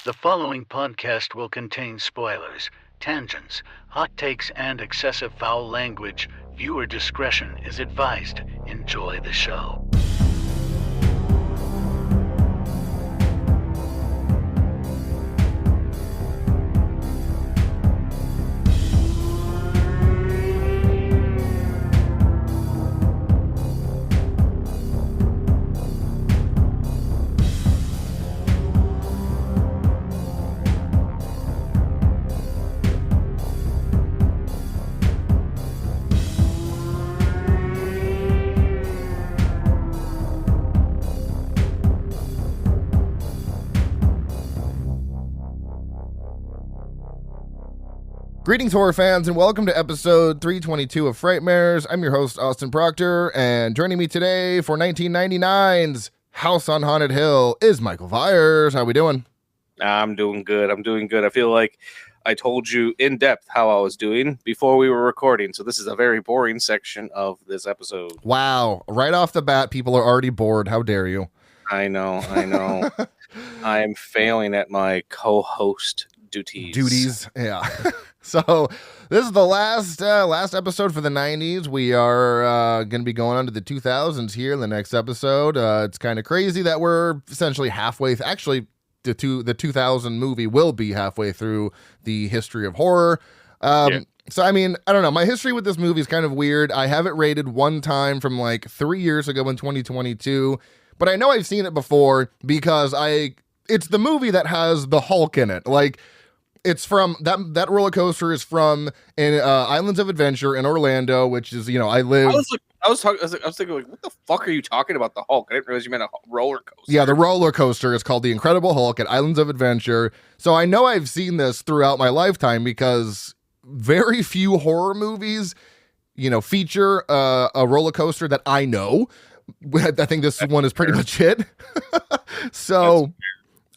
The following podcast will contain spoilers, tangents, hot takes, and excessive foul language. Viewer discretion is advised. Enjoy the show. Greetings, horror fans, and welcome to episode 322 of Frightmares. I'm your host, Austin Proctor, and joining me today for 1999's House on Haunted Hill is Michael Vyers. How we doing? I'm doing good. I feel like I told you in depth how I was doing before we were recording, so this is a very boring section of this episode. Wow. Right off the bat, people are already bored. How dare you? I know. I am failing at my co-host duties. Yeah. So this is the last episode for the 90s. We are going to be going on to the 2000s here in the next episode. It's kind of crazy that we're essentially halfway. Actually, the 2000 movie will be halfway through the history of horror. So, I mean, I don't know. My history with this movie is kind of weird. I have it rated one time from like 3 years ago in 2022, but I know I've seen it before because it's the movie that has the Hulk in it. Like, it's from that roller coaster is from Islands of Adventure in Orlando, which is, I live. I was thinking, like, what the fuck are you talking about, the Hulk? I didn't realize you meant a roller coaster. Yeah, the roller coaster is called the Incredible Hulk at Islands of Adventure. So I know I've seen this throughout my lifetime because very few horror movies, feature a roller coaster that I know. I think this one is pretty much it. So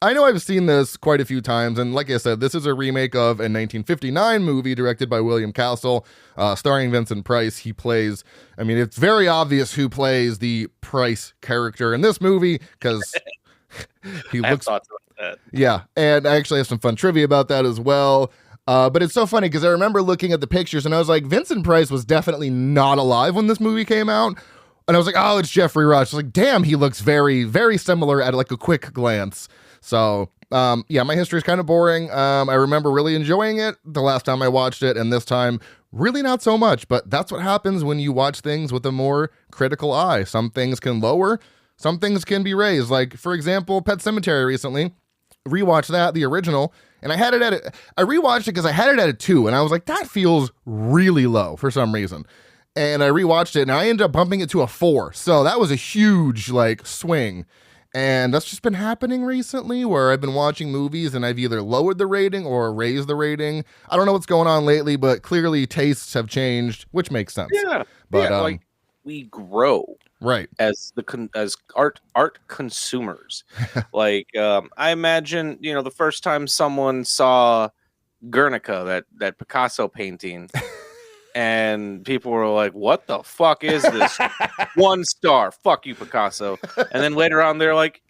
I know I've seen this quite a few times, and like I said, this is a remake of a 1959 movie directed by William Castle, starring Vincent Price. He plays, it's very obvious who plays the Price character in this movie, because he I have looks... thoughts about that. Yeah, and I actually have some fun trivia about that as well. But it's so funny, because I remember looking at the pictures, and I was like, Vincent Price was definitely not alive when this movie came out. And I was like, oh, it's Jeffrey Rush. Like, damn, he looks very, very similar at like a quick glance. So, my history is kind of boring. I remember really enjoying it the last time I watched it, and this time, really not so much. But that's what happens when you watch things with a more critical eye. Some things can lower, some things can be raised. Like, for example, Pet Sematary recently. Rewatched that, the original, and I rewatched it because I had it at a 2, and I was like, that feels really low for some reason. And I rewatched it, and I ended up bumping it to a 4. So that was a huge, swing. And that's just been happening recently, where I've been watching movies and I've either lowered the rating or raised the rating. I don't know what's going on lately, but clearly tastes have changed, which makes sense. Yeah, but we grow, right, as art consumers. I imagine, the first time someone saw Guernica, that Picasso painting. And people were like, what the fuck is this? 1 star. Fuck you, Picasso. And then later on, they're like,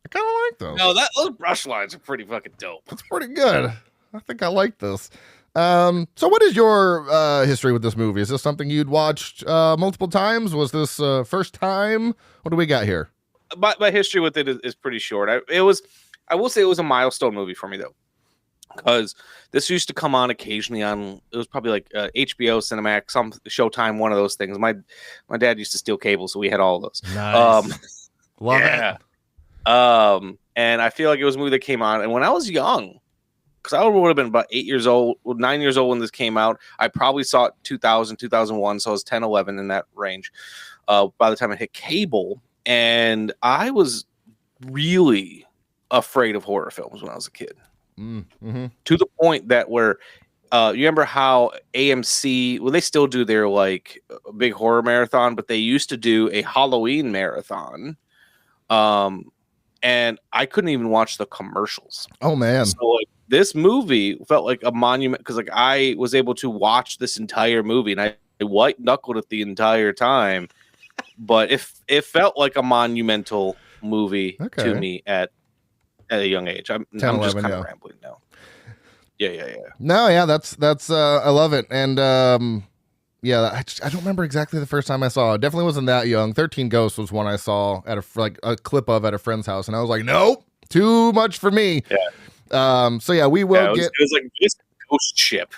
I kind of like those. No, those brush lines are pretty fucking dope. It's pretty good. I think I like this. So what is your history with this movie? Is this something you'd watched multiple times? Was this first time? What do we got here? My history with it is pretty short. I will say it was a milestone movie for me, though. Because this used to come on occasionally on, it was probably like HBO, Cinemax, some Showtime, one of those things. My dad used to steal cable, so we had all of those. Nice. Love it. And I feel like it was a movie that came on, and when I was young, because I would have been about 9 years old when this came out. I probably saw it 2000, 2001, so I was 10, 11 in that range by the time I hit cable. And I was really afraid of horror films when I was a kid. Mm-hmm. To the point that where you remember how AMC, they still do their big horror marathon, but they used to do a Halloween marathon, and I couldn't even watch the commercials. Oh man. So this movie felt like a monument, because I was able to watch this entire movie, and I white knuckled it the entire time, but it felt like a monumental movie to me at at a young age. I'm 10, just 11, kind of yeah. rambling now. Yeah. No, yeah, that's I love it. And yeah, I don't remember exactly the first time I saw it. Definitely wasn't that young. 13 Ghosts was one I saw at a clip of at a friend's house, and I was like, nope, too much for me. Yeah. So yeah, we will it was like this Ghost Ship.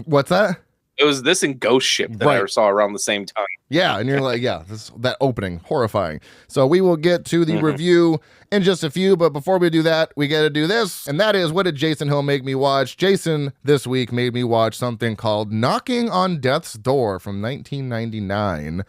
What's that? It was this and Ghost Ship that I saw around the same time. Yeah, and you're like, yeah, that opening, horrifying. So we will get to the review in just a few, but before we do that, we got to do this, and that is, what did Jason Hill make me watch? Jason this week made me watch something called Knocking on Death's Door from 1999.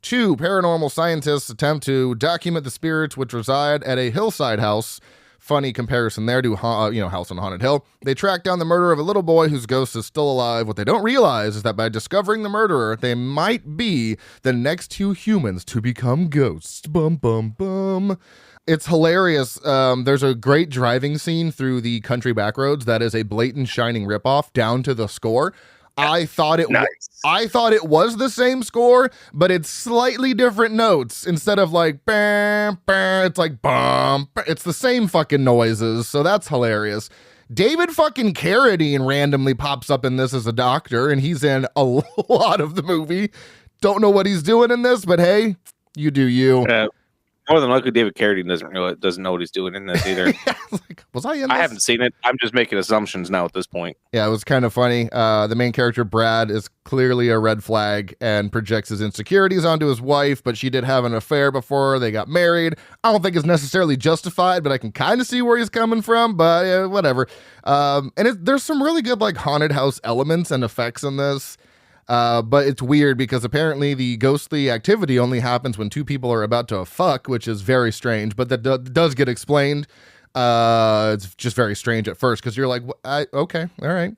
Two paranormal scientists attempt to document the spirits which reside at a hillside house. Funny comparison there to House on Haunted Hill. They track down the murderer of a little boy whose ghost is still alive. What they don't realize is that by discovering the murderer, they might be the next two humans to become ghosts. Bum, bum, bum. It's hilarious. There's a great driving scene through the country backroads that is a blatant Shining ripoff down to the score. I thought it was the same score, but it's slightly different notes. Instead of like bam, bam, it's like bum. It's the same fucking noises, so that's hilarious. David fucking Carradine randomly pops up in this as a doctor, and he's in a lot of the movie. Don't know what he's doing in this, but hey, you do you. More than likely, David Carradine doesn't know what he's doing in this either. Was I in this? I haven't seen it. I'm just making assumptions now at this point. Yeah, it was kind of funny. The main character, Brad, is clearly a red flag and projects his insecurities onto his wife, but she did have an affair before they got married. I don't think it's necessarily justified, but I can kind of see where he's coming from, but whatever. There's some really good like haunted house elements and effects in this. But it's weird because apparently the ghostly activity only happens when two people are about to fuck, which is very strange, but that does get explained. It's just very strange at first because you're like, okay, all right.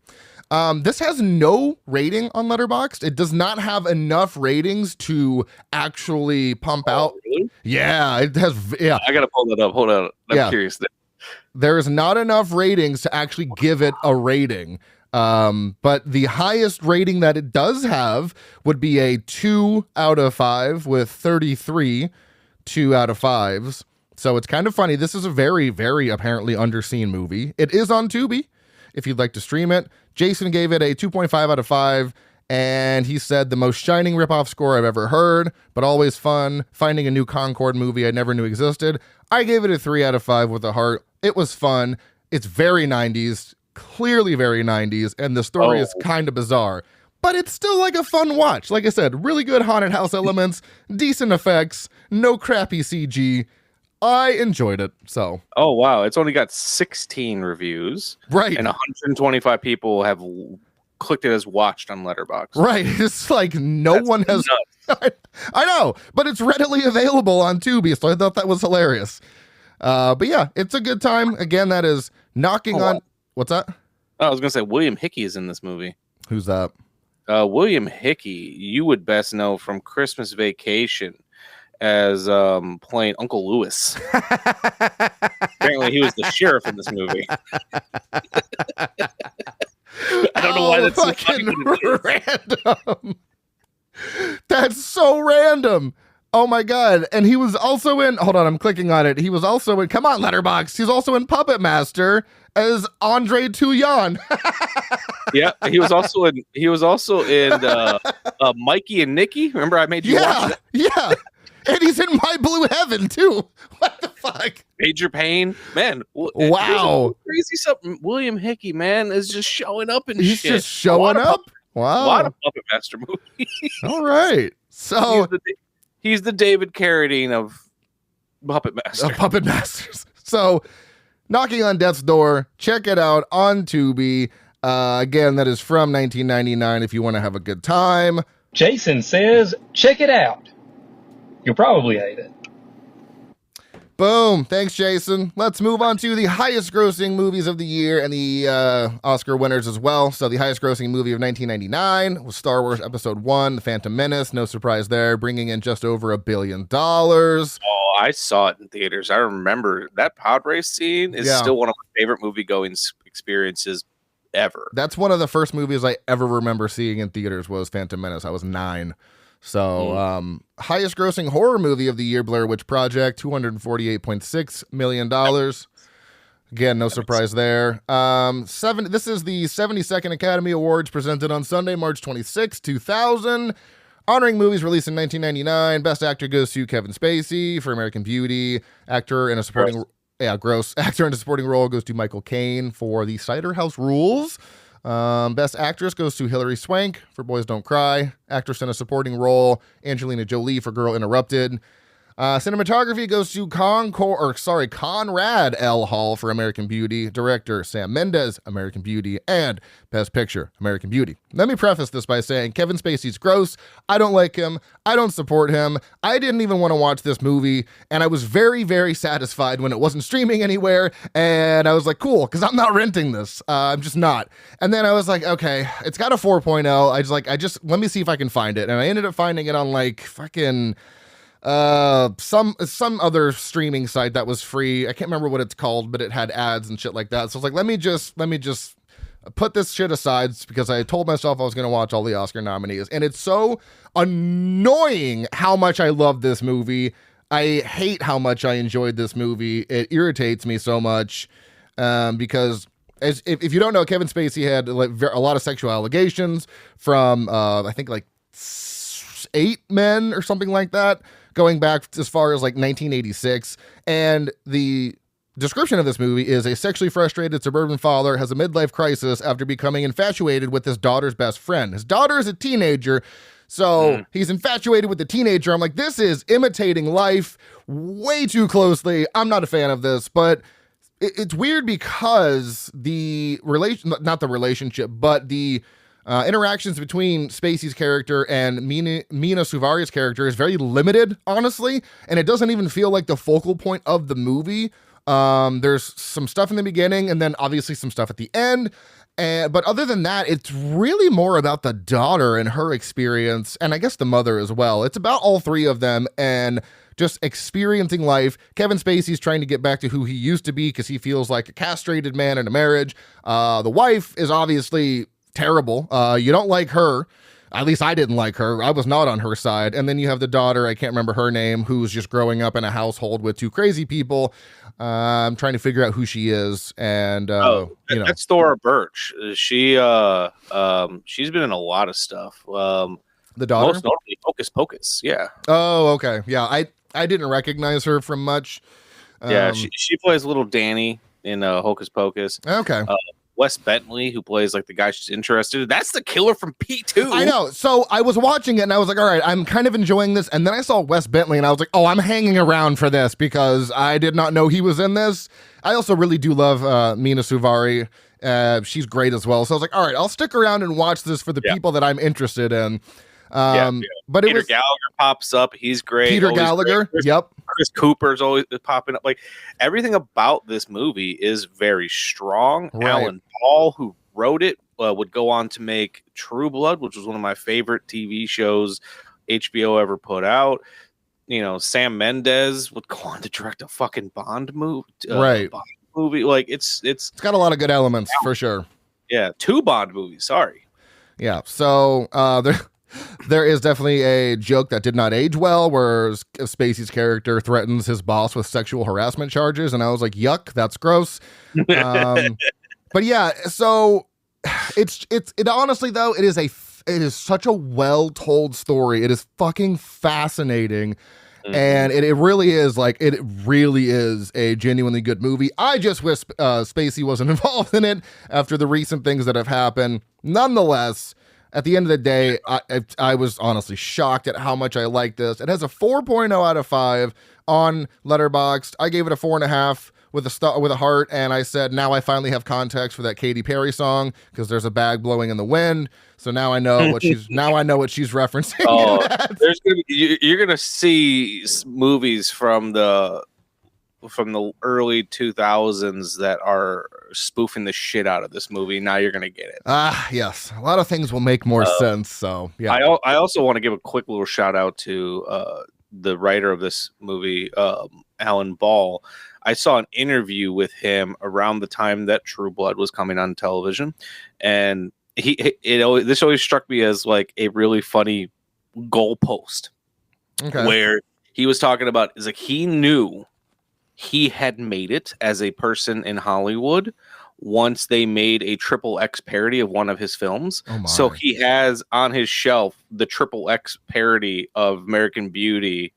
This has no rating on Letterboxd. It does not have enough ratings to actually pump out. Really? Yeah, it has. Yeah, I gotta pull that up. Hold on, I'm curious. There is not enough ratings to actually give it a rating. But the highest rating that it does have would be a 2 out of 5 with 33 2 out of 5s. So it's kind of funny. This is a very, very apparently underseen movie. It is on Tubi if you'd like to stream it. Jason gave it a 2.5 out of 5, and he said the most Shining ripoff score I've ever heard, but always fun. Finding a new Concord movie I never knew existed. I gave it a 3 out of 5 with a heart. It was fun. It's very 90s. Clearly very 90s, and the story is kind of bizarre, but it's still like a fun watch. Like I said, really good haunted house elements, decent effects, no crappy CG. I enjoyed it. So oh wow, it's only got 16 reviews, right, and 125 people have clicked it as watched on Letterboxd. Right, it's like that's one has I know, but it's readily available on Tubi, so I thought that was hilarious. But yeah, it's a good time. Again, that is Knocking on. What's that? I was gonna say William Hickey is in this movie. Who's that? William Hickey, you would best know from Christmas Vacation as playing Uncle Lewis. Apparently, he was the sheriff in this movie. I don't know why that's so random. That's so random. Oh my god. And he was also in, hold on, I'm clicking on it. He was also in, come on, Letterboxd. He's also in Puppet Master as Andre Touillon. Yeah, he was also in Mikey and Nikki. Remember I made you watch that? Yeah. And he's in My Blue Heaven too. What the fuck? Major Pain. Man. Wow. Crazy something. William Hickey, man, is just showing up and he's shit. Just showing up? Wow. A lot of Puppet Master movies. All right. So he's the David Carradine of Puppet Master. Of Puppet Masters. So Knocking on Death's Door, check it out on Tubi. Again, that is from 1999 if you want to have a good time. Jason says, check it out. You'll probably hate it. Boom. Thanks, Jason. Let's move on to the highest grossing movies of the year and the Oscar winners as well. So the highest grossing movie of 1999 was Star Wars Episode 1, The Phantom Menace. No surprise there, bringing in just over $1 billion. Oh, I saw it in theaters. I remember that pod race scene is still one of my favorite movie-going experiences ever. That's one of the first movies I ever remember seeing in theaters was Phantom Menace. I was 9. So, highest grossing horror movie of the year, Blair Witch Project, $248.6 million. Again, no surprise there. This is the 72nd Academy Awards presented on Sunday, March 26, 2000. Honoring movies released in 1999. Best actor goes to Kevin Spacey for American Beauty. Actor in a supporting actor in a supporting role goes to Michael Caine for The Cider House Rules. Best actress goes to Hilary Swank for Boys Don't Cry. Actress in a supporting role, Angelina Jolie for Girl Interrupted. Cinematography goes to Conrad L. Hall for American Beauty. Director Sam Mendes, American Beauty. And Best Picture, American Beauty. Let me preface this by saying Kevin Spacey's gross. I don't like him. I don't support him. I didn't even want to watch this movie. And I was very, very satisfied when it wasn't streaming anywhere. And I was like, cool, because I'm not renting this. I'm just not. And then I was like, okay, it's got a 4.0. Let me see if I can find it. And I ended up finding it on like fucking... some other streaming site that was free. I can't remember what it's called, but it had ads and shit like that. So I was like, let me just put this shit aside because I told myself I was going to watch all the Oscar nominees. And it's so annoying how much I love this movie. I hate how much I enjoyed this movie. It irritates me so much, because if you don't know, Kevin Spacey had like a lot of sexual allegations from, I think like 8 men or something like that, going back as far as like 1986. And the description of this movie is a sexually frustrated suburban father has a midlife crisis after becoming infatuated with his daughter's best friend. His daughter is a teenager, so he's infatuated with the teenager. I'm like, this is imitating life way too closely. I'm not a fan of this, but it's weird because the interactions between Spacey's character and Mina Suvari's character is very limited, honestly, and it doesn't even feel like the focal point of the movie. There's some stuff in the beginning and then obviously some stuff at the end. But other than that, it's really more about the daughter and her experience, and I guess the mother as well. It's about all three of them and just experiencing life. Kevin Spacey's trying to get back to who he used to be because he feels like a castrated man in a marriage. The wife is obviously terrible. You don't like her. At least I didn't like her. I was not on her side. And then you have the daughter, I can't remember her name, who's just growing up in a household with 2 crazy people. I'm trying to figure out who she is. And that's Thora Birch. She's been in a lot of stuff. The daughter? Most notably Hocus Pocus. Yeah. Oh, okay. Yeah, I didn't recognize her from much. She plays little Danny in Hocus Pocus. Okay. Wes Bentley, who plays like the guy she's interested in. That's the killer from P2. I know. So I was watching it and I was like, all right, I'm kind of enjoying this. And then I saw Wes Bentley and I was like, oh, I'm hanging around for this because I did not know he was in this. I also really do love Mina Suvari. She's great as well. So I was like, all right, I'll stick around and watch this for the people that I'm interested in. But Peter Gallagher pops up. He's great. Peter Gallagher. Yep. Chris Cooper's always popping up. Like everything about this movie is very strong. Right. Alan Ball, who wrote it, would go on to make True Blood, which was one of my favorite TV shows HBO ever put out. You know, Sam Mendes would go on to direct a fucking Bond movie. Right. Bond movie. Like it's got a lot of good elements for sure. Yeah. 2 Bond movies. Sorry. Yeah. So there is definitely a joke that did not age well where Spacey's character threatens his boss with sexual harassment charges. And I was like, yuck, that's gross. But yeah, so it honestly though, it is such a well-told story. It is fucking fascinating. Mm-hmm. And it really is a genuinely good movie. I just wish Spacey wasn't involved in it after the recent things that have happened. Nonetheless, at the end of the day, I was honestly shocked at how much I like this. It has a 4.0 out of 5 on Letterboxd. I gave it a 4.5 with a heart, and I said, now I finally have context for that Katy Perry song because there's a bag blowing in the wind. So now I know what she's referencing. Oh, you're gonna see movies from the early 2000s that are spoofing the shit out of this movie. Now you're gonna get it. Yes, a lot of things will make more sense. So yeah, I also want to give a quick little shout out to the writer of this movie, Alan Ball. I saw an interview with him around the time that True Blood was coming on television, and this always struck me as like a really funny goalpost, where he was talking about is like he knew he had made it as a person in Hollywood once they made a triple X parody of one of his films. Oh my. So he has on his shelf the triple X parody of American Beauty,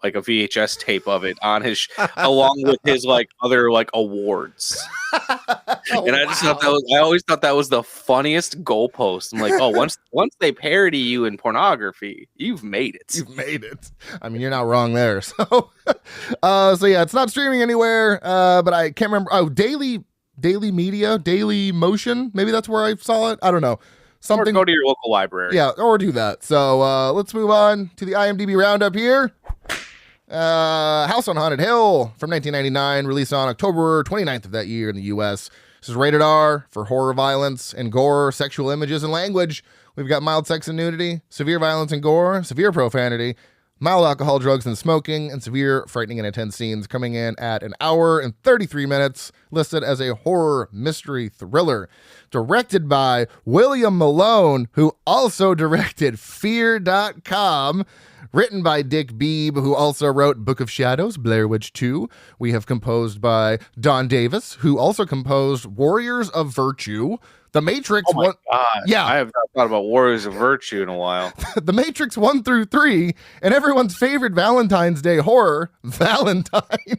like a VHS tape of it on his along with his like other like awards. And I just thought I always thought that was the funniest goalpost. I'm like, oh, once they parody you in pornography, you've made it. You've made it. I mean, you're not wrong there. So yeah, it's not streaming anywhere. But I can't remember. Oh, Daily Media, Daily Motion. Maybe that's where I saw it. I don't know. Something. Or go to your local library. Yeah, or do that. So let's move on to the IMDb roundup here. House on Haunted Hill from 1999, released on October 29th of that year in the U.S. This is rated R for horror, violence, and gore, sexual images, and language. We've got mild sex and nudity, severe violence and gore, severe profanity, mild alcohol, drugs, and smoking, and severe frightening and intense scenes, coming in at an hour and 33 minutes, listed as a horror mystery thriller. Directed by William Malone, who also directed Fear.com. Written by Dick Beebe, who also wrote Book of Shadows, Blair Witch 2. We have composed by Don Davis, who also composed Warriors of Virtue. The Matrix. Oh my God. Yeah. I have not thought about Warriors of Virtue in a while. The Matrix 1 through 3, and everyone's favorite Valentine's Day horror, Valentine.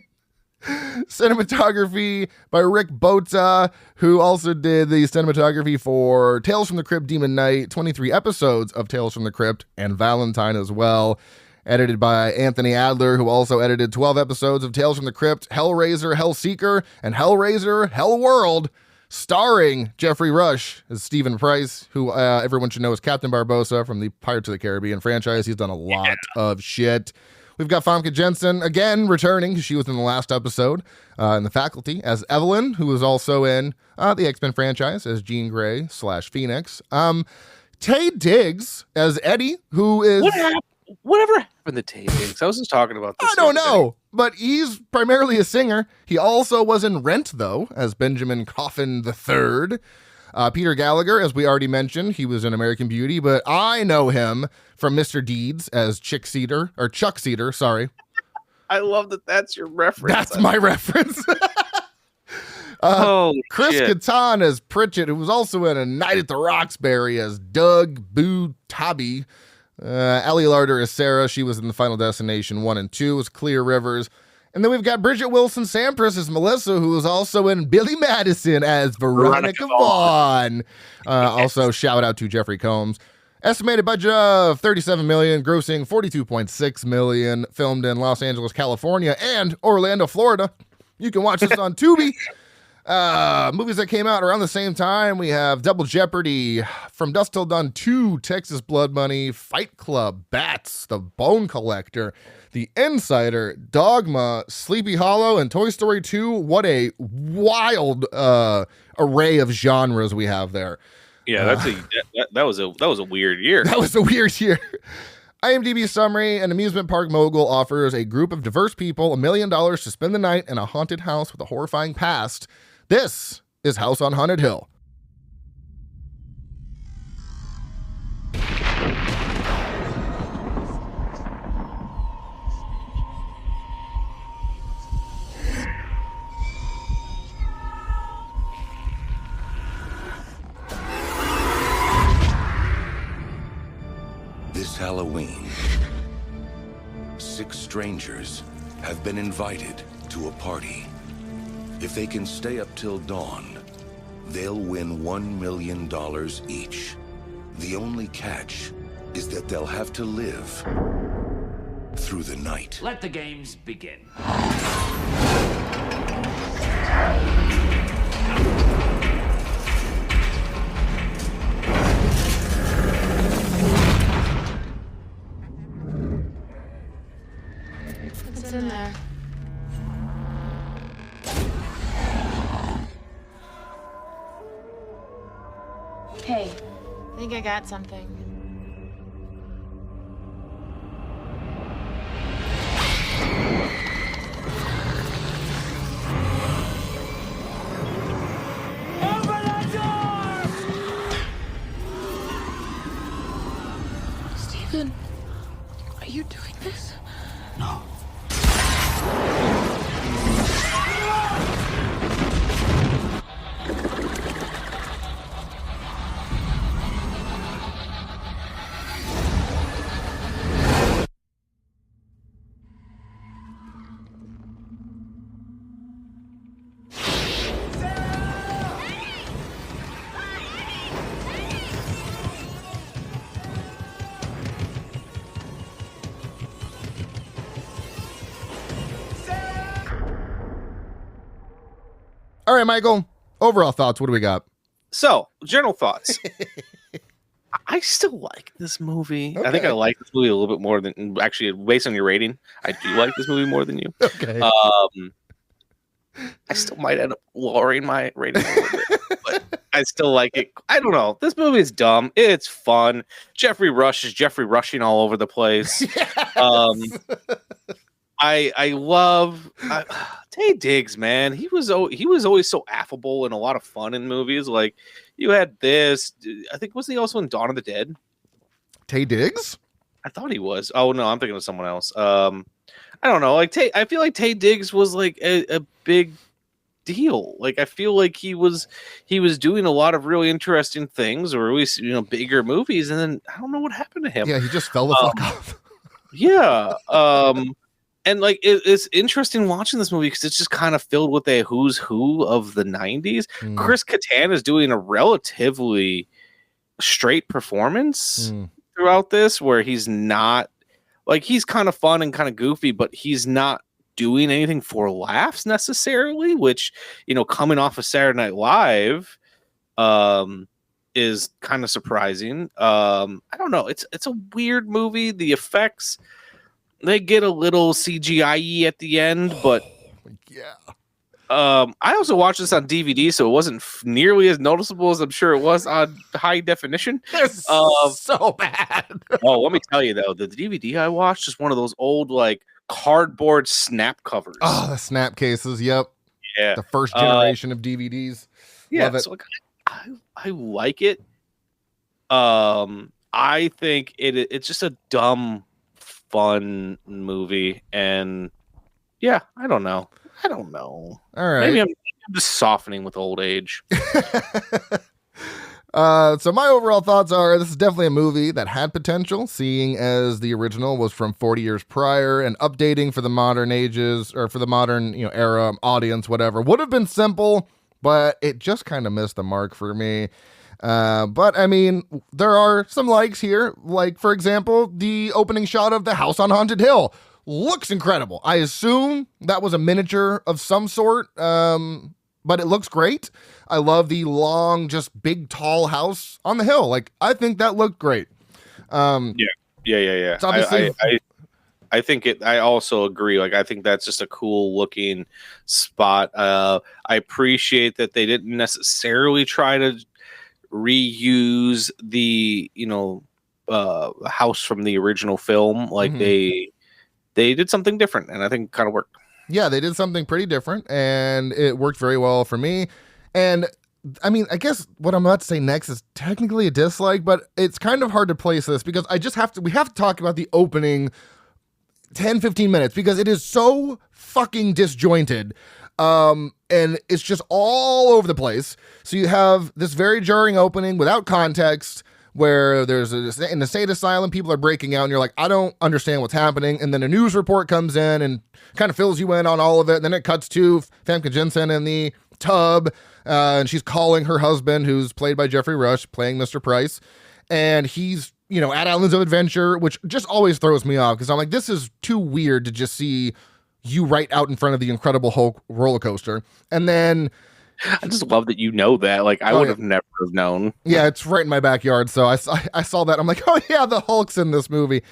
Cinematography by Rick Bota, who also did the cinematography for Tales from the Crypt, Demon Knight, 23 episodes of Tales from the Crypt, and Valentine as well. Edited by Anthony Adler, who also edited 12 episodes of Tales from the Crypt, Hellraiser, Hellseeker, and Hellraiser, Hellworld, starring Jeffrey Rush as Stephen Price, who everyone should know as Captain Barbossa from the Pirates of the Caribbean franchise. He's done a lot of shit. We've got Famke Jensen, again, returning, because she was in the last episode in The Faculty, as Evelyn, who was also in the X-Men franchise as Jean Grey / Phoenix. Taye Diggs as Eddie, who is... Whatever happened to Taye Diggs? I was just talking about this. I don't know, but he's primarily a singer. He also was in Rent, though, as Benjamin Coffin III. Peter Gallagher, as we already mentioned, he was in American Beauty, but I know him from Mr. Deeds as Chuck Cedar, sorry. I love that that's your reference. That's my reference. Chris Kattan as Pritchett, who was also in A Night at the Roxbury as Doug Boo-Tabi. Ellie Larder as Sarah. She was in The Final Destination 1 and 2 as Clear Rivers. And then we've got Bridget Wilson Sampras as Melissa, who was also in Billy Madison as Veronica Vaughn. Also, shout out to Jeffrey Combs. Estimated budget of $37 million, grossing $42.6 million, filmed in Los Angeles, California, and Orlando, Florida. You can watch this on Tubi. Movies that came out around the same time, we have Double Jeopardy, From Dusk Till Dawn 2, Texas Blood Money, Fight Club, Bats, The Bone Collector, The Insider, Dogma, Sleepy Hollow, and Toy Story 2. What a wild array of genres we have there. Yeah, that was a weird year. That was a weird year. IMDb summary: an amusement park mogul offers a group of diverse people $1 million to spend the night in a haunted house with a horrifying past. This is House on Haunted Hill. This Halloween, 6 strangers have been invited to a party. If they can stay up till dawn, they'll win $1 million each. The only catch is that they'll have to live through the night. Let the games begin. What's in there? Hey, I think I got something. Open the door! Steven, are you doing this? No. All right, Michael. Overall thoughts. What do we got? So, general thoughts. I still like this movie. Okay. I think I like this movie a little bit more than actually, based on your rating. I do like this movie more than you. Okay. I still might end up lowering my rating a little bit, but I still like it. I don't know. This movie is dumb. It's fun. Jeffrey Rush is Jeffrey Rushing all over the place. Yes. I love Taye Diggs, man. He was always so affable and a lot of fun in movies. Like you had this. I think was he also in Dawn of the Dead? Taye Diggs? I thought he was. Oh no, I'm thinking of someone else. I don't know. Like I feel like Taye Diggs was like a big deal. Like I feel like he was doing a lot of really interesting things, or at least bigger movies. And then I don't know what happened to him. Yeah, he just fell the fuck off. Yeah. And like it's interesting watching this movie because it's just kind of filled with a who's who of the 90s. Chris Kattan is doing a relatively straight performance throughout this, where he's not like he's kind of fun and kind of goofy, but he's not doing anything for laughs necessarily, which coming off of Saturday Night Live is kind of surprising. I don't know. It's a weird movie. The effects, they get a little CGI-y at the end, but yeah. I also watched this on DVD, so it wasn't nearly as noticeable as I'm sure it was on high definition. It's so bad. Oh, let me tell you though, the DVD I watched is one of those old like cardboard snap covers. Oh, the snap cases. Yep. Yeah. The first generation of DVDs. Yeah. Love it. So I like it. I think it's just a dumb, fun movie, and yeah, I don't know. All right. Maybe I'm just softening with old age. So my overall thoughts are this is definitely a movie that had potential, seeing as the original was from 40 years prior, and updating for the modern ages or for the modern era audience, whatever, would have been simple, but it just kind of missed the mark for me. But I mean, there are some likes here, like for example, the opening shot of the house on Haunted Hill. Looks incredible. I assume that was a miniature of some sort, but it looks great. I love the long, just big, tall house on the hill. Like, I think that looked great. Yeah. It's obviously, I think it. I also agree. Like, I think that's just a cool looking spot. I appreciate that they didn't necessarily try to reuse the house from the original film. Like they did something different, and I think it kind of worked. Yeah, they did something pretty different, and it worked very well for me. And I mean, I guess what I'm about to say next is technically a dislike, but it's kind of hard to place this because we have to talk about the opening 10-15 minutes because it is so fucking disjointed. And it's just all over the place. So you have this very jarring opening without context, where there's in the state asylum, people are breaking out, and you're like, I don't understand what's happening. And then a news report comes in and kind of fills you in on all of it. And then it cuts to Famke Janssen in the tub, and she's calling her husband, who's played by Jeffrey Rush, playing Mr. Price. And he's, at Islands of Adventure, which just always throws me off because I'm like, this is too weird to just see you right out in front of the Incredible Hulk roller coaster. And then I just love that that. Like, I would have never have known. Yeah, it's right in my backyard. So I saw that. I'm like, oh yeah, the Hulk's in this movie.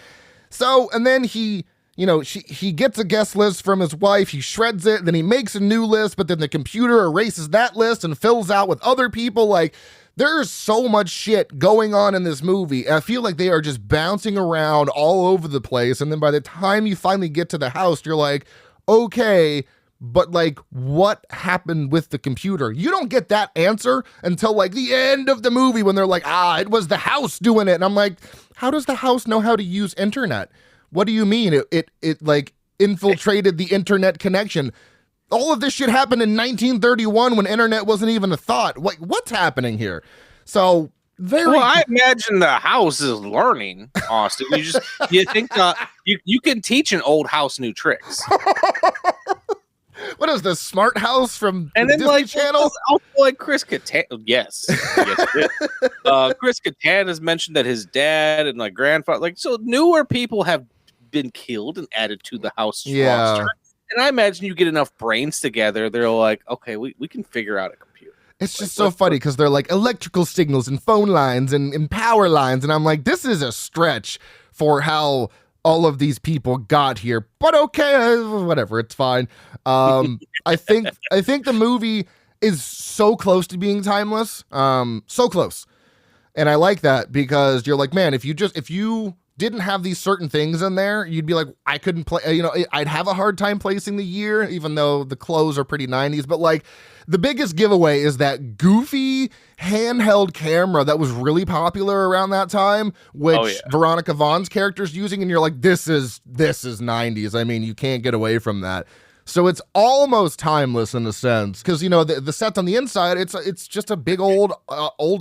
So, and then he gets a guest list from his wife. He shreds it. Then he makes a new list, but then the computer erases that list and fills out with other people. Like, there's so much shit going on in this movie. I feel like they are just bouncing around all over the place. And then by the time you finally get to the house, you're like, okay, but like, what happened with the computer? You don't get that answer until like the end of the movie when they're like, it was the house doing it. And I'm like, how does the house know how to use internet? What do you mean? It like infiltrated the internet connection. All of this shit happened in 1931 when internet wasn't even a thought. Like, what's happening here? So well, I imagine the house is learning, Austin. You think you can teach an old house new tricks. What is this, Smart House from and then Disney Channel? Also, like Chris Kattan, yes. Chris Kattan has mentioned that his dad and like grandfather, like, so newer people have been killed and added to the house roster. And I imagine you get enough brains together, they're like, okay, we can figure out a computer. It's just so funny because they're like electrical signals and phone lines and power lines. And I'm like, this is a stretch for how all of these people got here. But okay, whatever, it's fine. I think the movie is so close to being timeless. So close. And I like that because you're like, man, if you didn't have these certain things in there, you'd be like, I couldn't play, I'd have a hard time placing the year, even though the clothes are pretty 90s. But like the biggest giveaway is that goofy handheld camera that was really popular around that time, which Veronica Vaughn's character's using. And you're like, this is 90s. I mean, you can't get away from that. So it's almost timeless in a sense because, the set on the inside, it's just a big old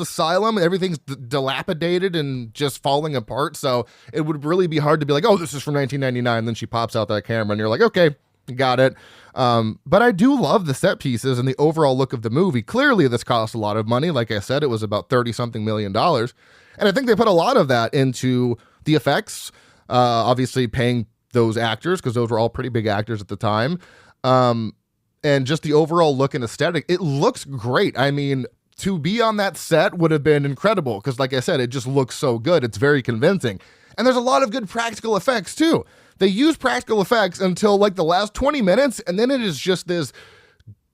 asylum. Everything's dilapidated and just falling apart. So it would really be hard to be like, oh, this is from 1999. Then she pops out that camera and you're like, okay, got it. But I do love the set pieces and the overall look of the movie. Clearly, this cost a lot of money. Like I said, it was about $30-something million. And I think they put a lot of that into the effects, obviously paying those actors because those were all pretty big actors at the time, and just the overall look and aesthetic. It looks great. I mean, to be on that set would have been incredible because, like I said, it just looks so good. It's very convincing, and there's a lot of good practical effects too. They use practical effects until like the last 20 minutes, and then it is just this.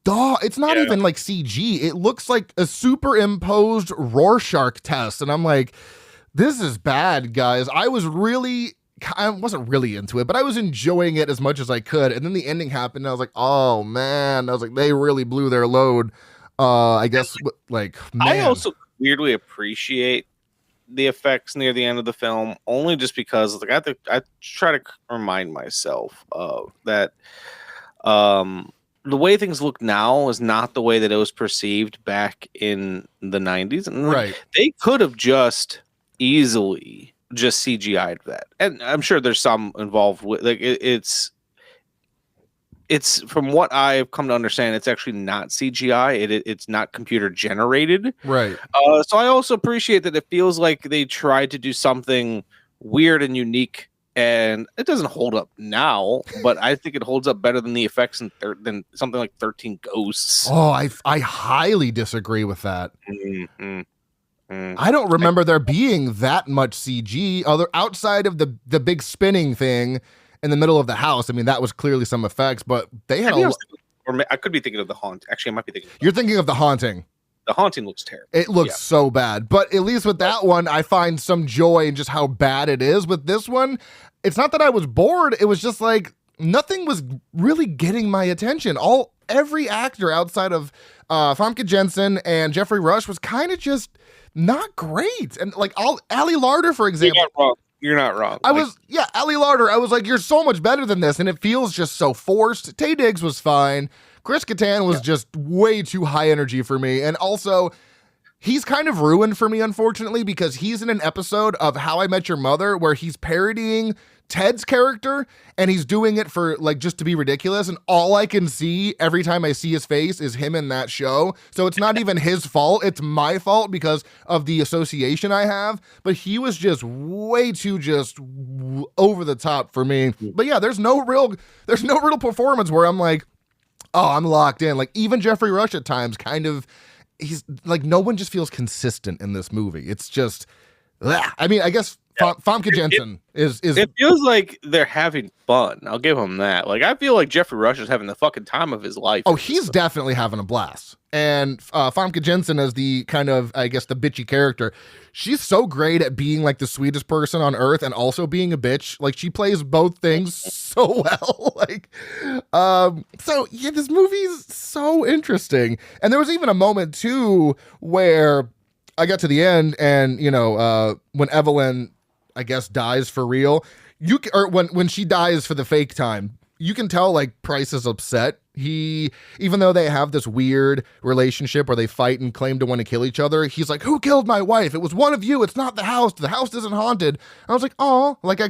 It's not even like CG. It looks like a superimposed Rorschach test, and I'm like, this is bad, guys. I wasn't really into it, but I was enjoying it as much as I could. And then the ending happened, and I was like, oh, man. I was like, they really blew their load. I guess, man. I also weirdly appreciate the effects near the end of the film, only just because I try to remind myself that the way things look now is not the way that it was perceived back in the 90s. And they could have just easily just CGI'd that, and I'm sure there's some involved with it's from what I've come to understand, it's actually not CGI. It's not computer generated, right? So I also appreciate that it feels like they tried to do something weird and unique, and it doesn't hold up now, but I think it holds up better than the effects than something like 13 Ghosts. Oh, I highly disagree with that. Mm-hmm. I don't remember there being that much CG outside of the big spinning thing in the middle of the house. I mean, that was clearly some effects, but they had I could be thinking of The Haunt. Actually, I might be thinking. You're thinking of The Haunting. The Haunting looks terrible. It looks so bad, but at least with that one, I find some joy in just how bad it is. With this one, it's not that I was bored. It was just like nothing was really getting my attention. Every actor outside of Famke Janssen and Jeffrey Rush was kind of just not great. And like Ali Larder, for example. You're not wrong. Ali Larder. I was like, you're so much better than this. And it feels just so forced. Taye Diggs was fine. Chris Kattan was just way too high energy for me. And also, he's kind of ruined for me, unfortunately, because he's in an episode of How I Met Your Mother where he's parodying Ted's character, and he's doing it for like just to be ridiculous, and all I can see every time I see his face is him in that show. So it's not even his fault, it's my fault because of the association I have. But he was just way too just over the top for me. But yeah, there's no real performance where I'm like, oh, I'm locked in. Like even Jeffrey Rush at times he's like, no one just feels consistent in this movie. It's just I mean, I guess Famke Janssen is. It feels like they're having fun. I'll give them that. Like I feel like Jeffrey Rush is having the fucking time of his life. Oh, he's definitely having a blast. And Famke Janssen as the kind of, I guess, the bitchy character. She's so great at being like the sweetest person on earth and also being a bitch. Like she plays both things so well. So yeah, this movie's so interesting. And there was even a moment too where I got to the end, and when Evelyn, I guess, dies for real, when she dies for the fake time, you can tell like Price is upset. Even though they have this weird relationship where they fight and claim to want to kill each other, he's like, "Who killed my wife? It was one of you. It's not the house. The house isn't haunted." I was like, "Oh," like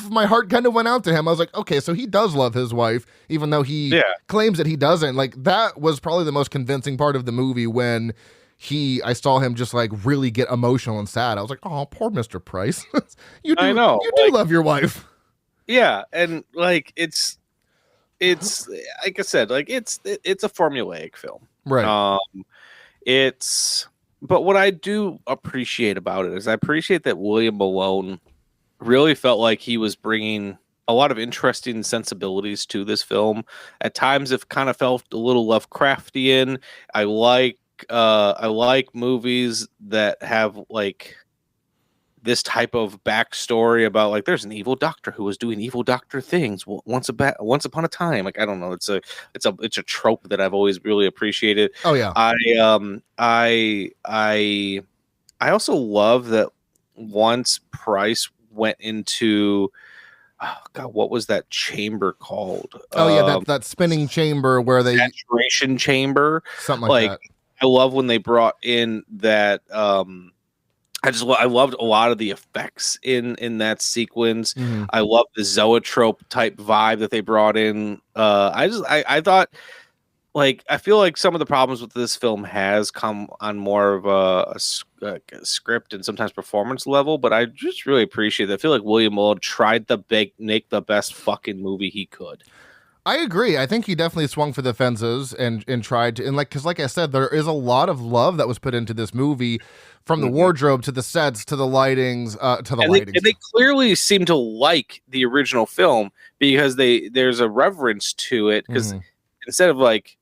my heart kind of went out to him. I was like, "Okay, so he does love his wife, even though he claims that he doesn't." Like that was probably the most convincing part of the movie when I saw him just like really get emotional and sad. I was like, "Oh, poor Mr. Price." You do love your wife. Yeah, and like it's it's like I said, like it's a formulaic film, Right. But what I do appreciate about it is I appreciate that William Malone really felt like he was bringing a lot of interesting sensibilities to this film. At times, it kind of felt a little Lovecraftian. I like movies that have like this type of backstory about like there's an evil doctor who was doing evil doctor things once upon a time. Like I don't know, it's a trope that I've always really appreciated. Oh yeah. I also love that once Price went into what was that chamber called? Oh yeah, that spinning chamber where they saturation chamber, something like that. I love when they brought in that. I loved a lot of the effects in that sequence. Mm-hmm. I love the zoetrope type vibe that they brought in. I thought, like, I feel like some of the problems with this film has come on more of a script and sometimes performance level, but I just really appreciate that. I feel like William Malone tried to make the best fucking movie he could. I agree. I think he definitely swung for the fences and tried to, and because like I said, there is a lot of love that was put into this movie, from the wardrobe to the sets to the lightings and they clearly seem to like the original film because there's a reverence to it, because instead of like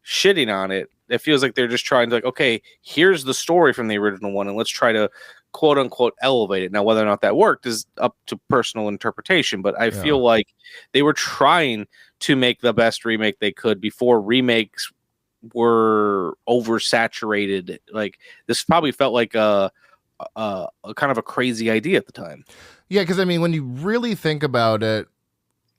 shitting on it, it feels like they're just trying to like, okay, here's the story from the original one and let's try to quote unquote elevate it. Now whether or not that worked is up to personal interpretation, but I feel like they were trying to make the best remake they could before remakes were oversaturated. Like this probably felt like a kind of a crazy idea at the time. Yeah, because I mean, when you really think about it,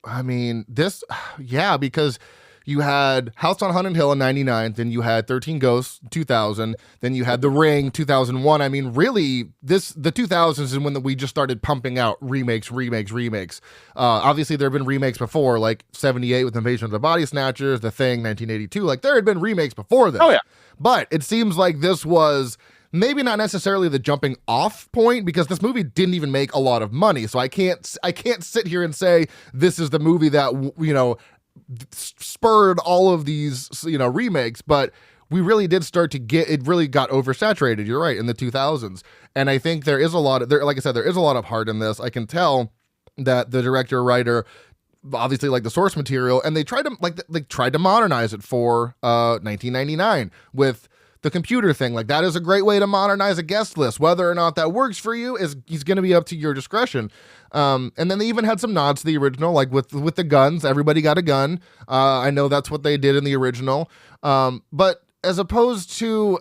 I mean, because you had House on Haunted Hill in 99, then you had 13 Ghosts 2000, then you had The Ring 2001. I mean, really, the 2000s is when we just started pumping out remakes. Obviously, there have been remakes before, like 78 with Invasion of the Body Snatchers, The Thing 1982. Like, there had been remakes before this. Oh, yeah. But it seems like this was maybe not necessarily the jumping off point, because this movie didn't even make a lot of money. So I can't sit here and say this is the movie that, spurred all of these, remakes, but we really did start to it really got oversaturated. You're right, in the 2000s. And I think there is a lot of heart in this. I can tell that the director, writer, obviously like the source material, and they tried to modernize it for 1999 with the computer thing. Like, that is a great way to modernize a guest list. Whether or not that works for you is going to be up to your discretion. And then they even had some nods to the original, like with the guns. Everybody got a gun. I know that's what they did in the original. But as opposed to,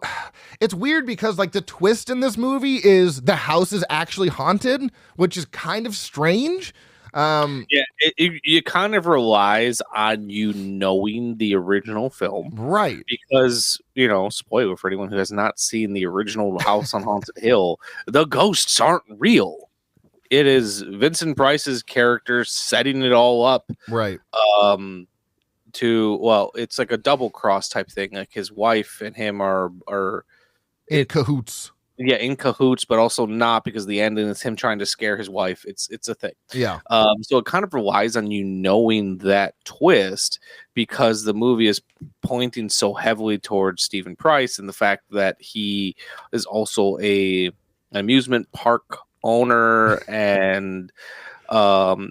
it's weird because like the twist in this movie is the house is actually haunted, which is kind of strange. It kind of relies on you knowing the original film, right? Because spoiler for anyone who has not seen the original House on Haunted Hill, the ghosts aren't real. It is Vincent Price's character setting it all up, right? It's like a double cross type thing. Like his wife and him are in cahoots. Yeah, in cahoots, but also not, because the ending is him trying to scare his wife. It's a thing. Yeah. So it kind of relies on you knowing that twist, because the movie is pointing so heavily towards Stephen Price and the fact that he is also an amusement park owner, and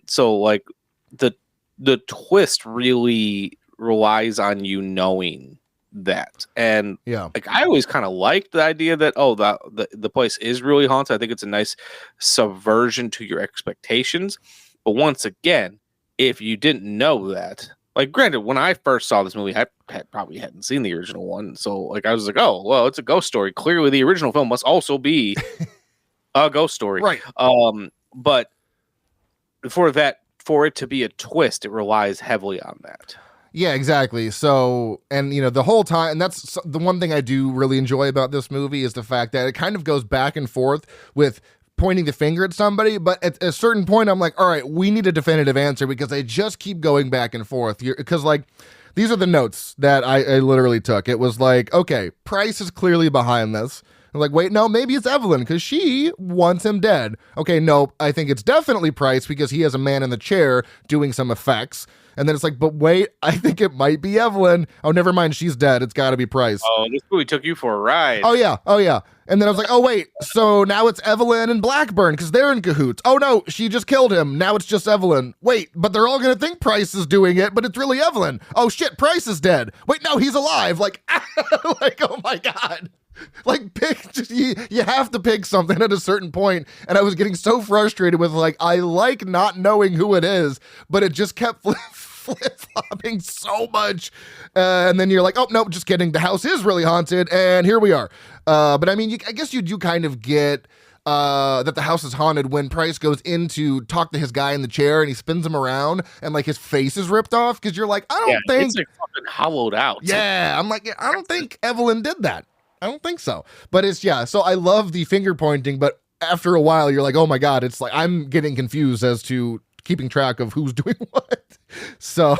so like the twist really relies on you knowing that. And like I always kind of liked the idea that the place is really haunted. I think it's a nice subversion to your expectations. But once again, if you didn't know that, like, granted, when I first saw this movie, I probably hadn't seen the original one, so like I was like, oh well, it's a ghost story. Clearly the original film must also be a ghost story, right? But for it to be a twist, it relies heavily on that. Yeah, exactly. So, and the whole time, and that's the one thing I do really enjoy about this movie, is the fact that it kind of goes back and forth with pointing the finger at somebody, but at a certain point I'm like, all right, we need a definitive answer, because they just keep going back and forth. Because like, these are the notes that I literally took. It was like, okay, Price is clearly behind this. I'm like, wait, no, maybe it's Evelyn because she wants him dead. Okay, no, I think it's definitely Price because he has a man in the chair doing some effects. And then it's like, but wait, I think it might be Evelyn. Oh, never mind, she's dead. It's got to be Price. Oh, this movie took you for a ride. Oh, yeah. And then I was like, oh, wait, so now it's Evelyn and Blackburn because they're in cahoots. Oh, no, she just killed him. Now it's just Evelyn. Wait, but they're all going to think Price is doing it, but it's really Evelyn. Oh, shit, Price is dead. Wait, no, he's alive. Like, like, oh, my God. Like, you have to pick something at a certain point. And I was getting so frustrated with, like, I like not knowing who it is, but it just kept flip-flopping so much. And then you're like, oh, no, just kidding. The house is really haunted. And here we are. But I mean, I guess you do kind of get that the house is haunted when Price goes in to talk to his guy in the chair and he spins him around and like his face is ripped off because you're like, I don't think it's like fucking hollowed out. Yeah, I'm like, I don't think Evelyn did that. I don't think so. But it's, yeah, so I love the finger pointing, but after a while you're like, oh my God, it's like I'm getting confused as to keeping track of who's doing what. So,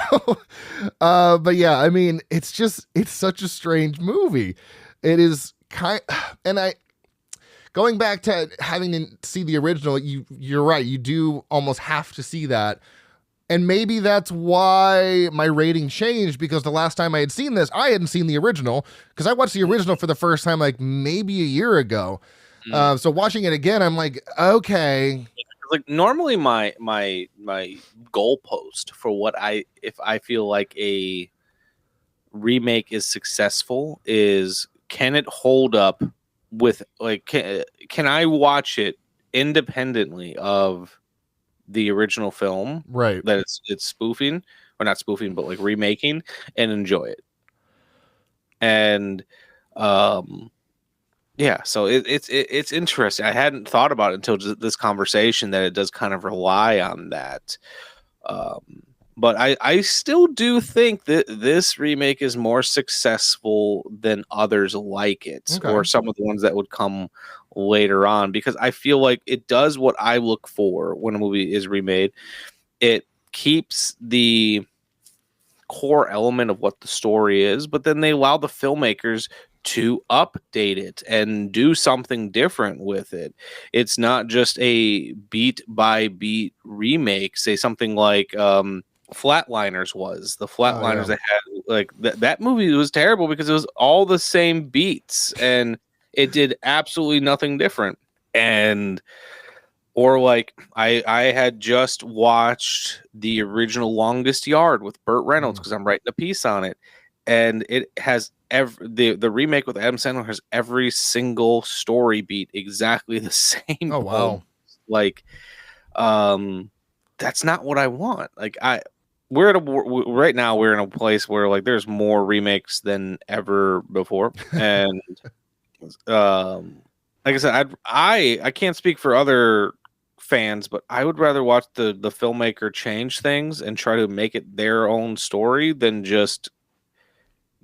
but yeah, I mean, it's such a strange movie. It is going back to having to see the original, you're right. You do almost have to see that. And maybe that's why my rating changed, because the last time I had seen this, I hadn't seen the original, because I watched the original for the first time like maybe a year ago. So watching it again, I'm like, okay. Like normally my goalpost for if I feel like a remake is successful is, can it hold up with, like, can I watch it independently of the original film, right, that it's spoofing, or not spoofing, but like remaking, and enjoy it. And yeah, so it's interesting. I hadn't thought about it until this conversation that it does kind of rely on that. But I still do think that this remake is more successful than others like it, or some of the ones that would come later on, because I feel like it does what I look for when a movie is remade. It keeps the core element of what the story is, but then they allow the filmmakers to update it and do something different with it. It's not just a beat by beat remake. Say something like Flatliners was. The Flatliners that had like that movie was terrible because it was all the same beats and it did absolutely nothing different. And or like I had just watched the original Longest Yard with Burt Reynolds because I'm writing a piece on it, and it has the remake with Adam Sandler has every single story beat exactly the same. Oh wow! Like, that's not what I want. Like right now we're in a place where like there's more remakes than ever before, and like I said, I can't speak for other fans, but I would rather watch the filmmaker change things and try to make it their own story than just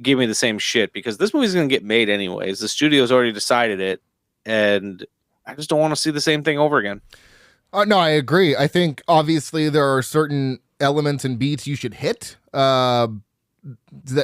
give me the same shit, because this movie's going to get made anyways. The studio's already decided it, and I just don't want to see the same thing over again. No, I agree. I think obviously there are certain elements and beats you should hit, that,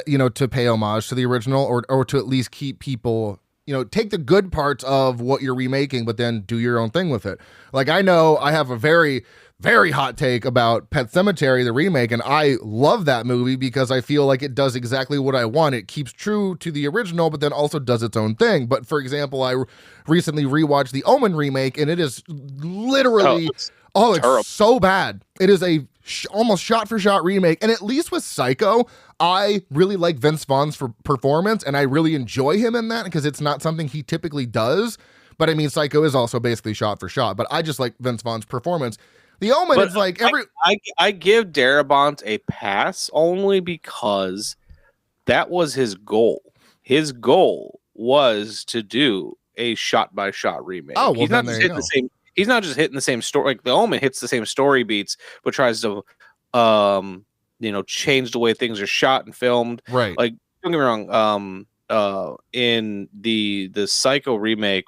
you know, to pay homage to the original, or to at least keep people, you know, take the good parts of what you're remaking, but then do your own thing with it. Like, I know I have a very, very hot take about Pet Sematary, the remake, and I love that movie because I feel like it does exactly what I want. It keeps true to the original, but then also does its own thing. But for example, I recently rewatched the Omen remake, and it is literally, it's so bad. It is a almost shot-for-shot remake, and at least with Psycho, I really like Vince Vaughn's performance, and I really enjoy him in that because it's not something he typically does. But I mean, Psycho is also basically shot-for-shot, but I just like Vince Vaughn's performance. The Omen is like I give Darabont a pass only because that was his goal. His goal was to do a shot-by-shot remake. Oh, well, he's not just hitting the same. He's not just hitting the same story. Like the Omen hits the same story beats, but tries to, change the way things are shot and filmed. Right. Like, don't get me wrong. In the Psycho remake,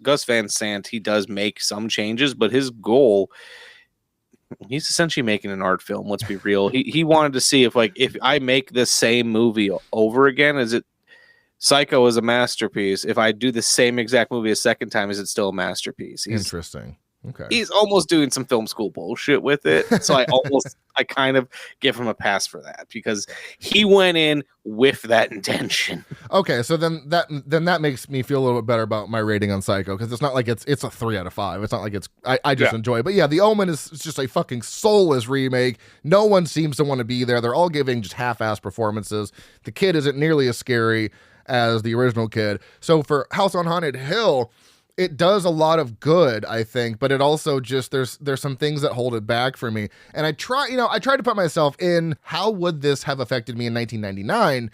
Gus Van Sant, he does make some changes, but his goal, he's essentially making an art film. Let's be real. He wanted to see if I make the same movie over again, is it Psycho is a masterpiece. If I do the same exact movie a second time, is it still a masterpiece? Interesting. Okay. He's almost doing some film school bullshit with it. So I kind of give him a pass for that because he went in with that intention. Okay, so then that makes me feel a little bit better about my rating on Psycho, because it's not like it's a 3 out of 5. It's not like I just enjoy it. But yeah, The Omen is just a fucking soulless remake. No one seems to want to be there. They're all giving just half-ass performances. The kid isn't nearly as scary as the original kid. So for House on Haunted Hill, it does a lot of good, I think, but it also just there's some things that hold it back for me. And I try to put myself in, how would this have affected me in 1999?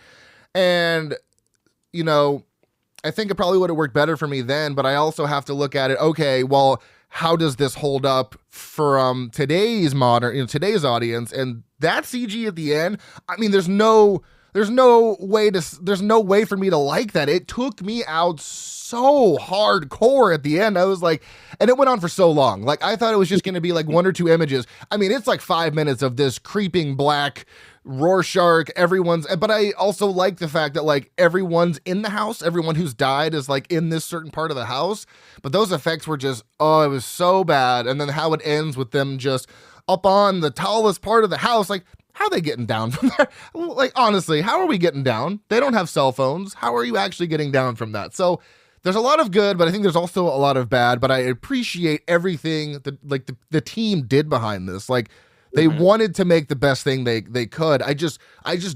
And I think it probably would have worked better for me then, but I also have to look at it, okay, well, how does this hold up from today's audience? And that CG at the end, I mean, there's no way for me to like that. It took me out so hardcore at the end. I was like, and it went on for so long. Like, I thought it was just going to be like 1 or 2 images. I mean, it's like 5 minutes of this creeping black Rorschach. But I also like the fact that like everyone's in the house. Everyone who's died is like in this certain part of the house. But those effects were just, it was so bad. And then how it ends with them just up on the tallest part of the house, like, how are they getting down from there? Like, honestly, how are we getting down? They don't have cell phones. How are you actually getting down from that? So there's a lot of good, but I think there's also a lot of bad. But I appreciate everything that the team did behind this. Like, they wanted to make the best thing they could. I just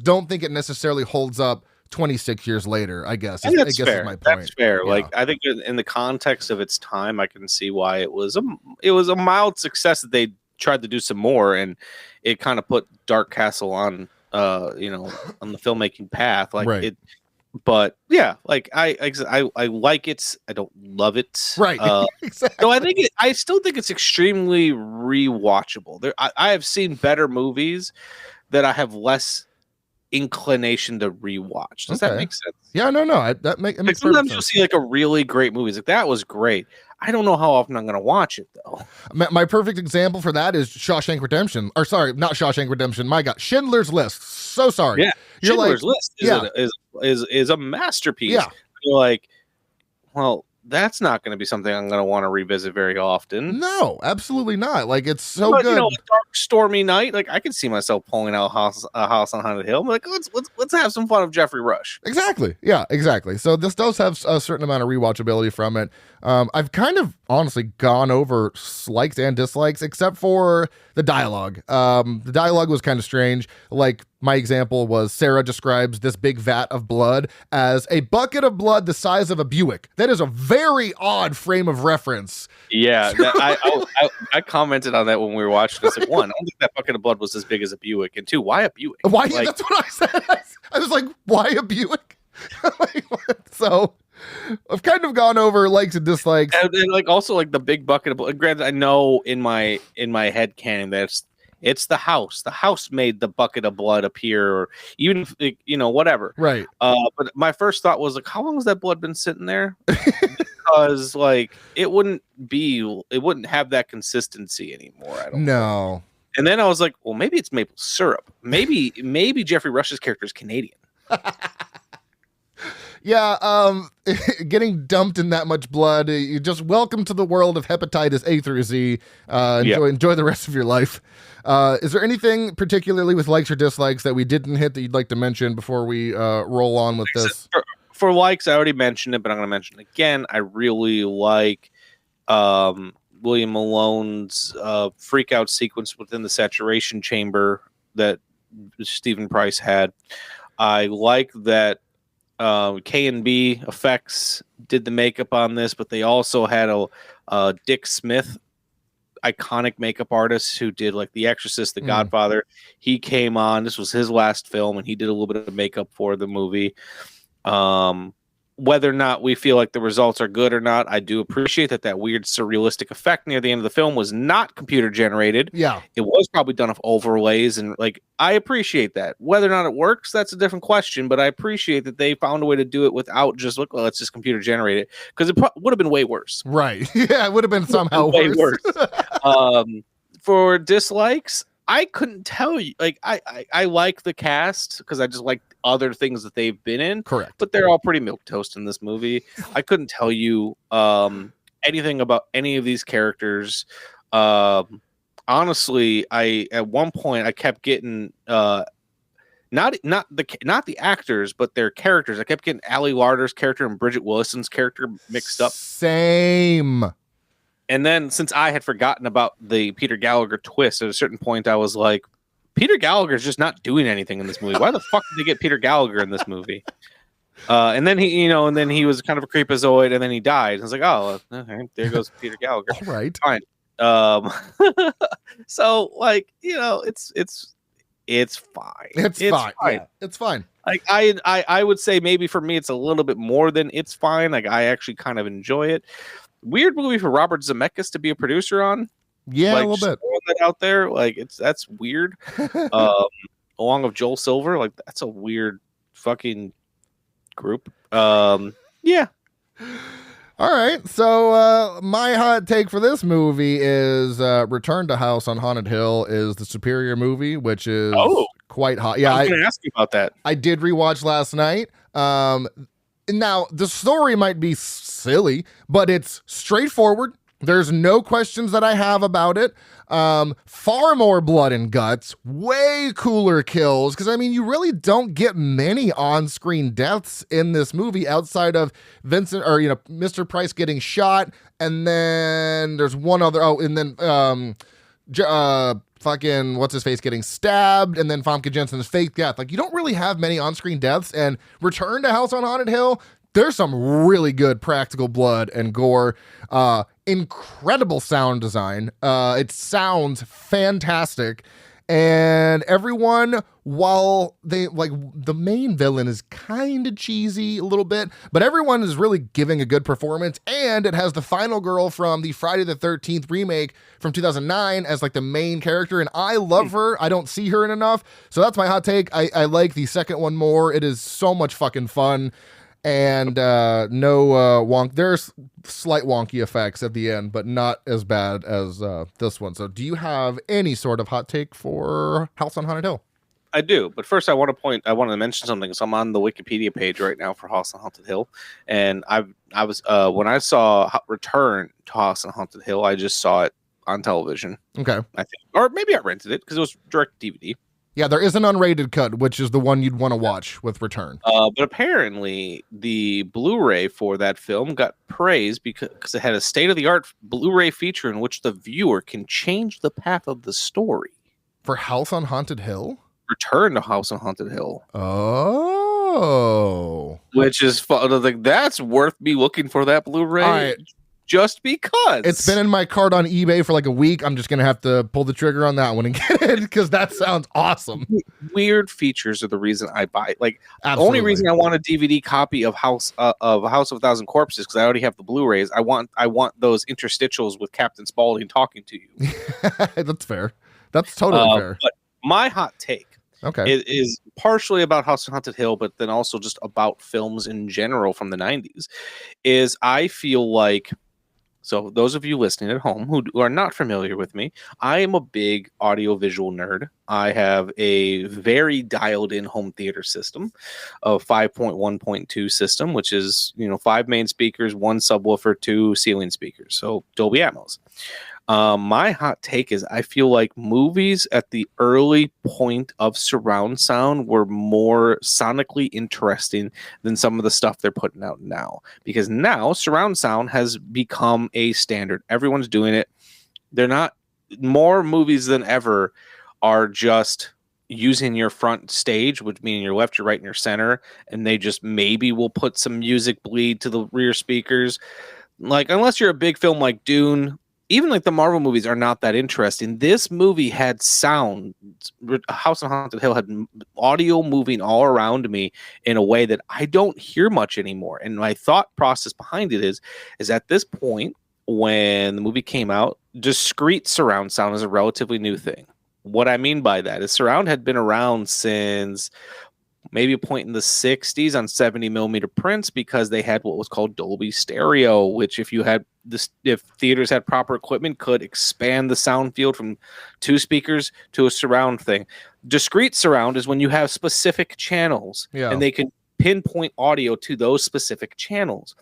don't think it necessarily holds up 26 years later, I guess. And that's fair. Is my point. That's fair. Yeah. Like, I think in the context of its time, I can see why it was a mild success that they tried to do some more, and it kind of put Dark Castle on on the filmmaking path, like right. it. But yeah, like I like it. I don't love it, right? Exactly. So I still think it's extremely rewatchable. I have seen better movies that I have less inclination to rewatch. Does that make sense? Yeah, no, that makes like sometimes you'll see like a really great movie. It's like, that was great. I don't know how often I'm going to watch it though. My perfect example for that is Shawshank Redemption. Or sorry, not Shawshank Redemption. My God, Schindler's List. So sorry. Yeah, Schindler's List is a masterpiece. Yeah, you're like, well, that's not going to be something I'm going to want to revisit very often. No, absolutely not. Like, it's so good. A dark, stormy night. Like, I can see myself pulling out a house on Haunted Hill. I'm like, let's have some fun with Jeffrey Rush. Exactly. Yeah, exactly. So this does have a certain amount of rewatchability from it. I've kind of honestly gone over likes and dislikes, except for the dialogue. The dialogue was kind of strange. Like, my example was Sarah describes this big vat of blood as a bucket of blood the size of a Buick. That is a very odd frame of reference. Yeah, I commented on that when we were watching this. Like, one, I don't think that bucket of blood was as big as a Buick, and two, why a Buick? Why? Like, that's what I said. I was like, why a Buick? So I've kind of gone over likes and dislikes, and like also like the big bucket of blood. Granted, I know in my head canon that it's the house. The house made the bucket of blood appear, or even whatever. Right. But my first thought was like, how long has that blood been sitting there? Because like it wouldn't have that consistency anymore. I don't know. And then I was like, well, maybe it's maple syrup. Maybe Jeffrey Rush's character is Canadian. Yeah, getting dumped in that much blood, you just welcome to the world of hepatitis A through Z. Enjoy the rest of your life. Is there anything particularly with likes or dislikes that we didn't hit that you'd like to mention before we roll on with this? For likes, I already mentioned it, but I'm going to mention it again. I really like William Malone's freak out sequence within the saturation chamber that Stephen Price had. I like that K&B Effects did the makeup on this, but they also had a Dick Smith, iconic makeup artist who did like The Exorcist, The Godfather. He came on. This was his last film, and he did a little bit of makeup for the movie. Whether or not we feel like the results are good or not, I do appreciate that weird surrealistic effect near the end of the film was not computer generated. Yeah. It was probably done with overlays, and like, I appreciate that. Whether or not it works, that's a different question, but I appreciate that they found a way to do it without just let's just computer generate it, because it would have been way worse. Right. Yeah, it would have been somehow way worse. For dislikes, I couldn't tell you. Like, I like the cast because I just like other things that they've been in. Correct. But they're all pretty milquetoast in this movie. I couldn't tell you anything about any of these characters. Honestly, at one point I kept getting not the actors, but their characters. I kept getting Ali Larter's character and Bridget Willison's character mixed up. Same. And then since I had forgotten about the Peter Gallagher twist, at a certain point I was like, Peter Gallagher's just not doing anything in this movie. Why the fuck did they get Peter Gallagher in this movie? And then he was kind of a creepazoid, and then he died. I was like, oh, okay, there goes Peter Gallagher. All right. Fine. So like, it's fine. It's fine. Yeah, it's fine. Like I would say maybe for me it's a little bit more than it's fine. Like I actually kind of enjoy it. Weird movie for Robert Zemeckis to be a producer on. Yeah, like, a little bit. Throwing that out there, like that's weird. Along with Joel Silver, like that's a weird fucking group. Yeah. All right, so my hot take for this movie is Return to House on Haunted Hill is the superior movie, which is quite hot. Yeah, I was going to ask you about that. I did rewatch last night. Now, the story might be silly, but it's straightforward. There's no questions that I have about it. Far more blood and guts, way cooler kills. Because, I mean, you really don't get many on-screen deaths in this movie outside of Vincent or, Mr. Price getting shot. And then there's one other. Oh, and then fucking what's-his-face getting stabbed. And then Famke Janssen's fake death. Like, you don't really have many on-screen deaths. And Return to House on Haunted Hill, there's some really good practical blood and gore. Incredible sound design. It sounds fantastic. And everyone, while they the main villain is kind of cheesy a little bit, but everyone is really giving a good performance. And it has the final girl from the Friday the 13th remake from 2009 as the main character. And I love her. I don't see her in enough. So that's my hot take. I like the second one more. It is so much fucking fun. And no wonk. There's slight wonky effects at the end, but not as bad as this one. So do you have any sort of hot take for House on Haunted Hill? I do, but first I want to mention something. So I'm on the Wikipedia page right now for House on Haunted Hill, and I was when I saw Return to House on Haunted Hill, I just saw it on television. Okay, I think, or maybe I rented it because it was direct DVD. Yeah, there is an unrated cut, which is the one you'd want to watch with Return. But apparently, the Blu-ray for that film got praised because it had a state-of-the-art Blu-ray feature in which the viewer can change the path of the story. For House on Haunted Hill? Return to House on Haunted Hill. Oh. Which is fun. That's worth me looking for that Blu-ray. All right. Just because. It's been in my cart on eBay for a week. I'm just going to have to pull the trigger on that one and get it because that sounds awesome. Weird features are the reason I buy it. The Absolutely. only reason I want a DVD copy of House of a Thousand Corpses because I already have the Blu-rays. I want those interstitials with Captain Spaulding talking to you. That's fair. That's totally fair. But my hot take is partially about House on Haunted Hill, but then also just about films in general from the 90s, is I feel like, so those of you listening at home who are not familiar with me, I am a big audiovisual nerd. I have a very dialed-in home theater system, a 5.1.2 system, which is 5 main speakers, 1 subwoofer, 2 ceiling speakers, so Dolby Atmos. My hot take is I feel like movies at the early point of surround sound were more sonically interesting than some of the stuff they're putting out now. Because now surround sound has become a standard. Everyone's doing it. They're not more movies than ever are just using your front stage, which meaning your left, your right, and your center, and they just maybe will put some music bleed to the rear speakers. Unless you're a big film like Dune, even the Marvel movies are not that interesting. This movie had sound. House on Haunted Hill had audio moving all around me in a way that I don't hear much anymore. And my thought process behind it is at this point, when the movie came out, discrete surround sound is a relatively new thing. What I mean by that is surround had been around since maybe a point in the 60s on 70 millimeter prints because they had what was called Dolby Stereo, which if theaters had proper equipment could expand the sound field from 2 speakers to a surround thing. Discrete surround is when you have specific channels and they can pinpoint audio to those specific channels.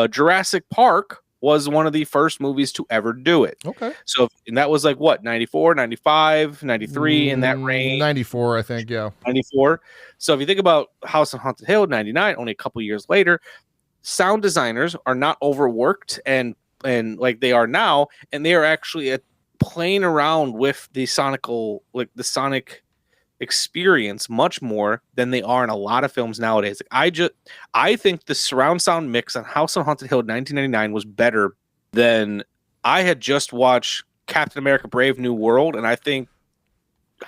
Jurassic Park was one of the first movies to ever do it. Okay. So, and that was like what, 94, 95, 93 in that range? 94, I think, yeah. 94. So if you think about House on Haunted Hill, 99, only a couple years later, sound designers are not overworked and like they are now, and they are actually playing around with the sonic experience much more than they are in a lot of films nowadays. I think the surround sound mix on House on Haunted Hill 1999 was better than I had just watched Captain America Brave New World, and I think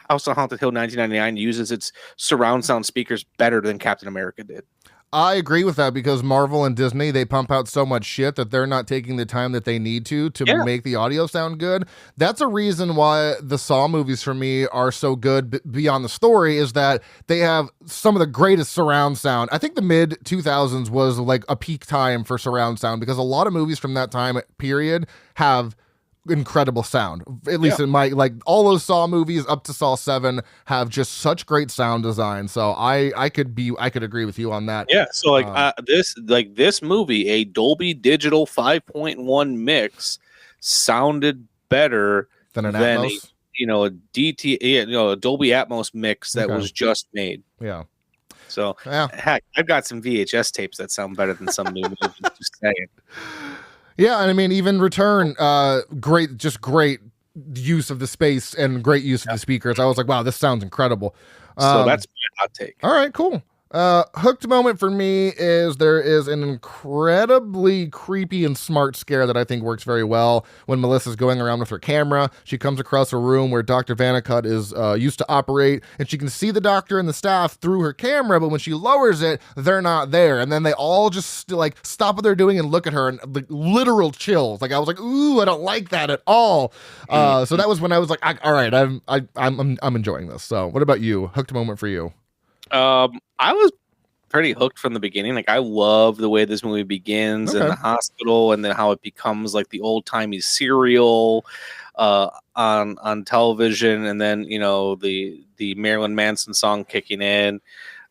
House on Haunted Hill 1999 uses its surround sound speakers better than Captain America did. I agree with that because Marvel and Disney, they pump out so much shit that they're not taking the time that they need to make the audio sound good. That's a reason why the Saw movies for me are so good beyond the story, is that they have some of the greatest surround sound. I think the mid 2000s was like a peak time for surround sound because a lot of movies from that time period have incredible sound, at least in my, like, all those Saw movies up to Saw 7 have just such great sound design. So I could agree with you on that. So this movie, a Dolby Digital 5.1 mix, sounded better than an Atmos? A Dolby Atmos mix that was just made. So heck, I've got some VHS tapes that sound better than some new movies. Just saying. Yeah, and I mean, even Return, great use of the space and great use of the speakers. I was like, wow, this sounds incredible. So that's my hot take. All right, cool. Hooked moment for me is there is an incredibly creepy and smart scare that I think works very well when Melissa's going around with her camera. She comes across a room where Dr. Vanicut is used to operate, and she can see the doctor and the staff through her camera, but when she lowers it, they're not there. And then they all just like stop what they're doing and look at her, and like literal chills. Like I was like, ooh, I don't like that at all. So that was when I was like, all right, I'm enjoying this. So what about you? Hooked moment for you? I was pretty hooked from the beginning. Like, I love the way this movie begins in the hospital, and then how it becomes like the old timey serial on television, and then the Marilyn Manson song kicking in.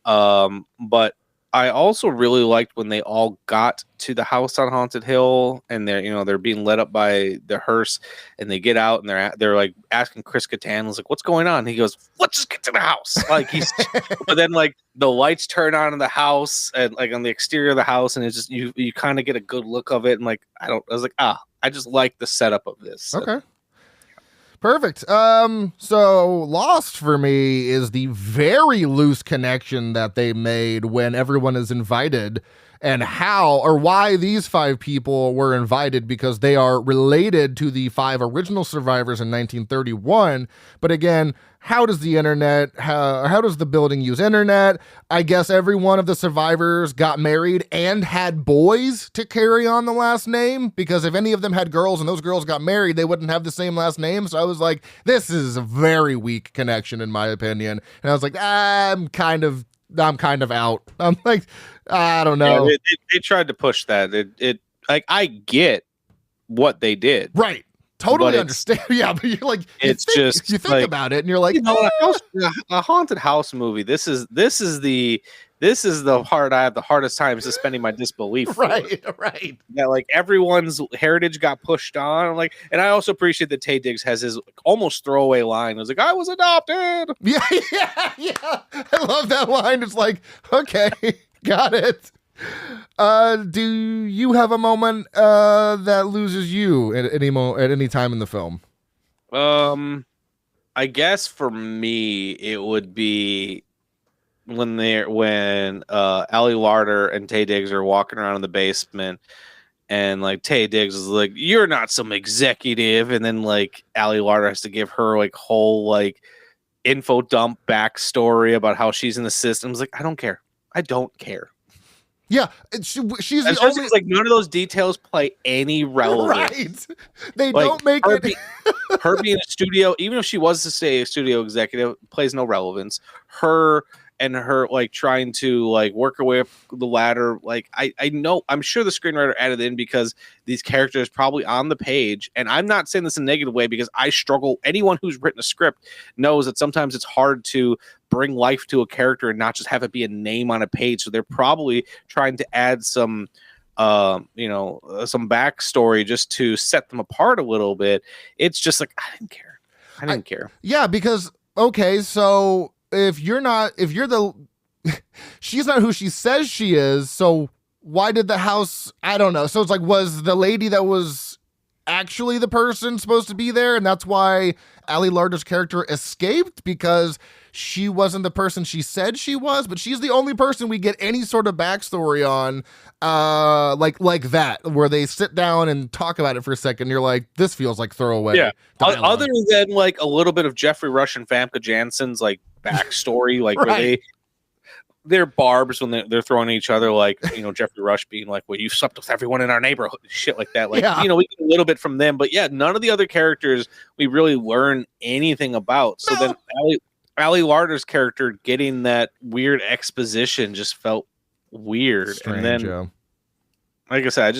But I also really liked when they all got to the house on Haunted Hill, and they're being led up by the hearse, and they get out, and they're like asking Chris Kattan, like, "What's going on?" And he goes, "Let's just get to the house." Like but then like the lights turn on in the house, and like on the exterior of the house, and it's just you kind of get a good look of it, and like I was like, I just like the setup of this. Okay. Perfect. So Lost for me is the very loose connection that they made when everyone is invited, and how or why these 5 people were invited, because they are related to the 5 original survivors in 1931. But again, how does the internet, how does the building use internet? I guess every one of the survivors got married and had boys to carry on the last name, because if any of them had girls and those girls got married, they wouldn't have the same last name. So I was like, this is a very weak connection in my opinion. And I was like, I'm kind of out. I'm like, I don't know. Yeah, they tried to push that. It like, I get what they did. Right. Totally understand. Yeah, but you're like, you think like, about it, and you're like, a haunted house movie. This is the part I have the hardest time suspending my disbelief. Right. Yeah, like everyone's heritage got pushed on. Like, and I also appreciate that Taye Diggs has his almost throwaway line. It was like, "I was adopted." Yeah. I love that line. It's like, okay, got it. Do you have a moment that loses you at any time in the film? I guess for me it would be when Ali Larter and Taye Diggs are walking around in the basement, and like Taye Diggs is like, "You're not some executive," and then like Ali Larter has to give her like whole like info dump backstory about how she's in the systems. Like, I don't care. Yeah, she's the only, like, none of those details play any relevance. Right. They don't make it. Her being a studio, even if she was to say a studio executive, plays no relevance. Her and her like trying to like work her way up the ladder. Like I know, I'm sure the screenwriter added in because these characters probably on the page, and I'm not saying this in a negative way because I struggle. Anyone who's written a script knows that sometimes it's hard to bring life to a character and not just have it be a name on a page. So they're probably trying to add some some backstory just to set them apart a little bit. It's just like, I didn't care. Yeah, because, okay, so if you're the, she's not who she says she is, so why did the house, I don't know. So it's like, was the lady that was actually the person supposed to be there? And that's why Ali Larter's character escaped, because she wasn't the person she said she was, but she's the only person we get any sort of backstory on, like that, where they sit down and talk about it for a second. You're like, this feels like throwaway. Yeah. dialogue. Other than like a little bit of Jeffrey Rush and Famke Janssen's like backstory, like Right. where they're barbs when they're throwing at each other, like, Jeffrey Rush being like, well, you slept with everyone in our neighborhood, shit like that. Like, Yeah. we get a little bit from them, but yeah, none of the other characters we really learn anything about. So then Ali Larter's character getting that weird exposition just felt weird. Strange, and then, yeah. like I said,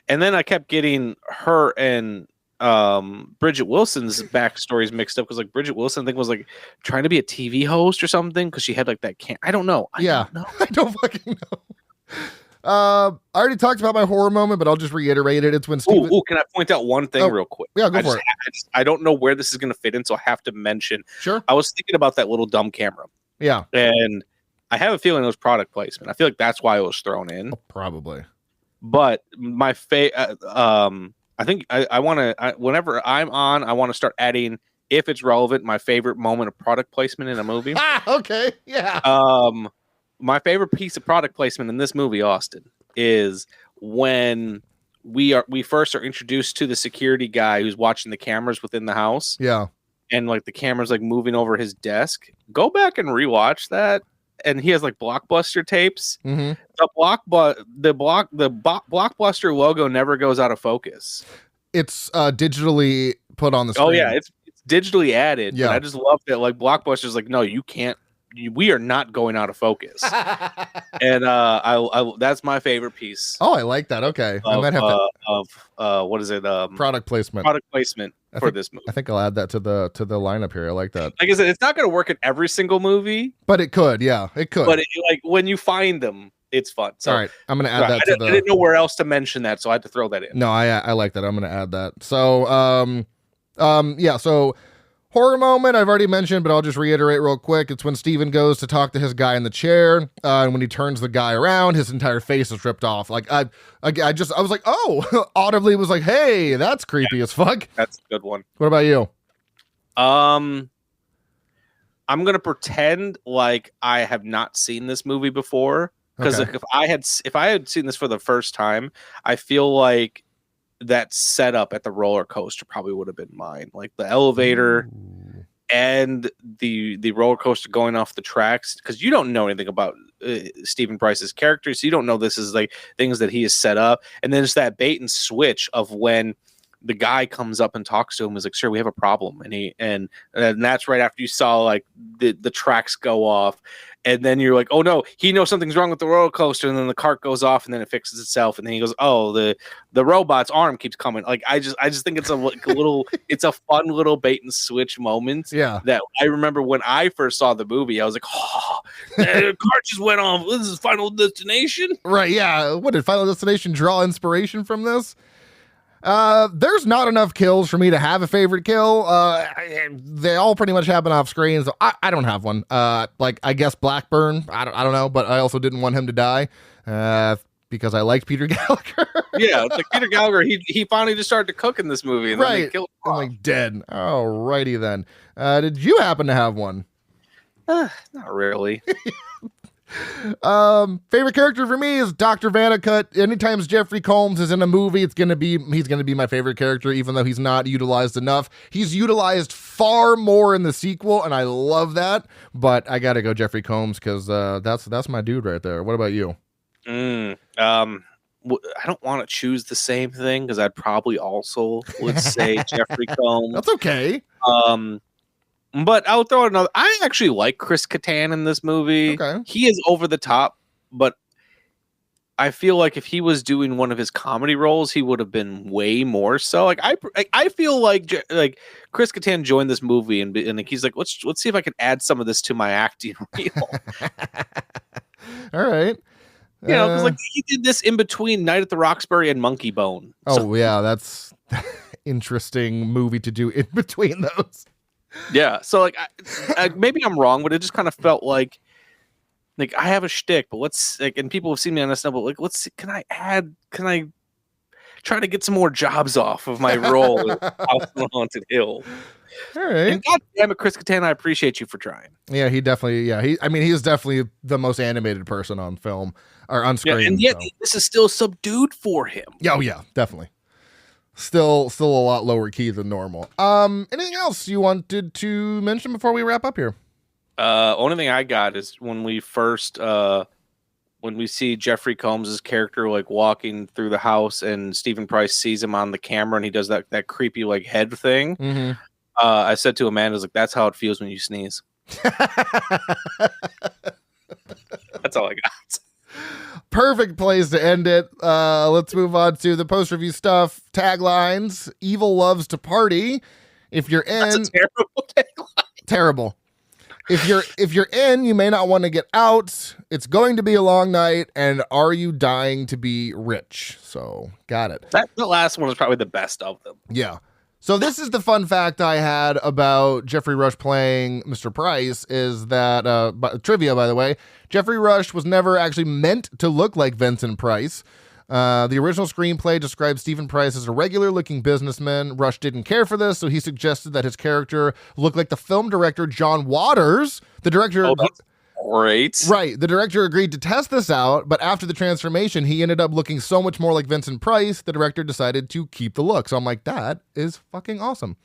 I kept getting her and Bridget Wilson's backstories mixed up, because like Bridget Wilson, I think, was like trying to be a TV host or something, because she had like that I don't know. I don't know. I don't fucking know. I already talked about my horror moment, but I'll just reiterate it. It's when Steven... Ooh, can I point out one thing real quick? Yeah, go for it. I don't know where this is going to fit in, so I have to mention. Sure. I was thinking about that little dumb camera. Yeah. And I have a feeling it was product placement. I feel like that's why it was thrown in. Probably. But my I think I want to, whenever I'm on, I want to start adding, if it's relevant, my favorite moment of product placement in a movie. Okay. Yeah. My favorite piece of product placement in this movie, Austin, is when we first are introduced to the security guy who's watching the cameras within the house. Yeah. And like the camera's like moving over his desk. Go back and rewatch that. And he has like Blockbuster tapes. Mm-hmm. The Blockbuster logo never goes out of focus. It's digitally put on the screen. Oh yeah, it's digitally added. Yeah. And I just love that. Like Blockbuster's like, no, you can't. We are not going out of focus. And I that's my favorite piece. Oh, I like that. Okay, I might have to what is it? Product placement. Product placement for this movie. I think I'll add that to the lineup here. I like that. Like I said, it's not going to work in every single movie, but it could. Yeah, it could. But like when you find them, it's fun. So, all right, I'm going to add that to the. I didn't know where else to mention that, so I had to throw that in. No, I like that. I'm going to add that. So yeah. So horror moment I've already mentioned, but I'll just reiterate real quick. It's when Steven goes to talk to his guy in the chair, and when he turns the guy around, his entire face is ripped off. Like I was like, oh, audibly was like, hey, that's creepy as fuck. That's a good one. What about you? I'm gonna pretend like I have not seen this movie before, because Okay. like, if I had seen this for the first time, I feel like that setup at the roller coaster probably would have been mine. Like the elevator and the roller coaster going off the tracks, because you don't know anything about Stephen Price's characters. So you don't know this is like things that he has set up, and then there's that bait and switch of when the guy comes up and talks to him, is like, sir, we have a problem, and that's right after you saw like the tracks go off, and then you're like, oh no, he knows something's wrong with the roller coaster, and then the cart goes off, and then it fixes itself, and then he goes, oh, the robot's arm keeps coming. Like I just think it's a little it's a fun little bait and switch moment. Yeah. That I remember when I first saw the movie, I was like, oh, the cart just went off. This is Final Destination. Right, yeah. What did Final Destination draw inspiration from this? There's not enough kills for me to have a favorite kill. They all pretty much happen off screen, so I don't have one. Like I guess Blackburn. I don't know, but I also didn't want him to die. Because I liked Peter Gallagher. Yeah, it's like Peter Gallagher. He finally just started to cook in this movie, and then they killed him. I'm like dead. Alrighty then. Did you happen to have one? Not really. Favorite character for me is Dr. Vannicut. Anytime Jeffrey Combs is in a movie, he's gonna be my favorite character, even though he's not utilized enough. He's utilized far more in the sequel, and I love that. But I gotta go Jeffrey Combs, because that's my dude right there. What about you? I don't want to choose the same thing, because I'd probably also would say Jeffrey Combs. That's okay. But I'll throw another. I actually like Chris Kattan in this movie. Okay. He is over the top, but I feel like if he was doing one of his comedy roles, he would have been way more so. Like I feel like Chris Kattan joined this movie and like he's like, let's see if I can add some of this to my acting reel. All right. You know, because like he did this in between Night at the Roxbury and Monkey Bone. Oh yeah, that's interesting movie to do in between those. Yeah, so like maybe I'm wrong, but it just kind of felt like I have a shtick, but let's like, and people have seen me on this stuff, but like, let's see, can I try to get some more jobs off of my role in House on the Haunted Hill? All right. And God damn it, Chris Kattan, I appreciate you for trying. Yeah, he definitely. Yeah, he is definitely the most animated person on film or on screen. Yeah, and yet this is still subdued for him. Yeah, oh yeah, definitely. Still a lot lower key than normal. Anything else you wanted to mention before we wrap up here? Only thing I got is when we first when we see Jeffrey Combs' character like walking through the house and Stephen Price sees him on the camera and he does that creepy like head thing. Mm-hmm. I said to Amanda, like, that's how it feels when you sneeze. That's all I got. Perfect place to end it. Let's move on to the post-review stuff. Taglines. Evil loves to party. If you're in... That's a terrible tagline. Terrible. If you're in, you may not want to get out. It's going to be a long night. And are you dying to be rich? So, got it. The last one was probably the best of them. Yeah. So this is the fun fact I had about Jeffrey Rush playing Mr. Price is that, trivia, by the way, Jeffrey Rush was never actually meant to look like Vincent Price. The original screenplay described Stephen Price as a regular-looking businessman. Rush didn't care for this, so he suggested that his character look like the film director John Waters. The director... Oh, that's great. Right. The director agreed to test this out, but after the transformation, he ended up looking so much more like Vincent Price, the director decided to keep the look. So I'm like, that is fucking awesome.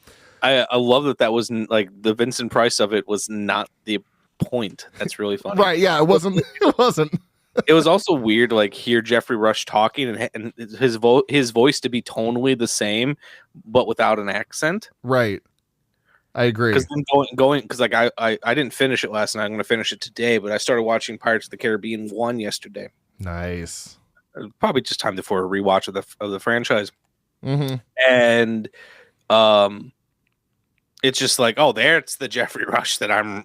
I love that was like the Vincent Price of it was not the point. That's really funny. Right. Yeah, it wasn't. It wasn't. It was also weird, like hear Jeffrey Rush talking and his voice to be tonally the same, but without an accent. Right. I agree. Because then going because like I didn't finish it last night. I'm going to finish it today, but I started watching Pirates of the Caribbean 1 yesterday. Nice. Probably just time for a rewatch of the franchise. Mm-hmm. And it's just like, oh, it's the Jeffrey Rush that I'm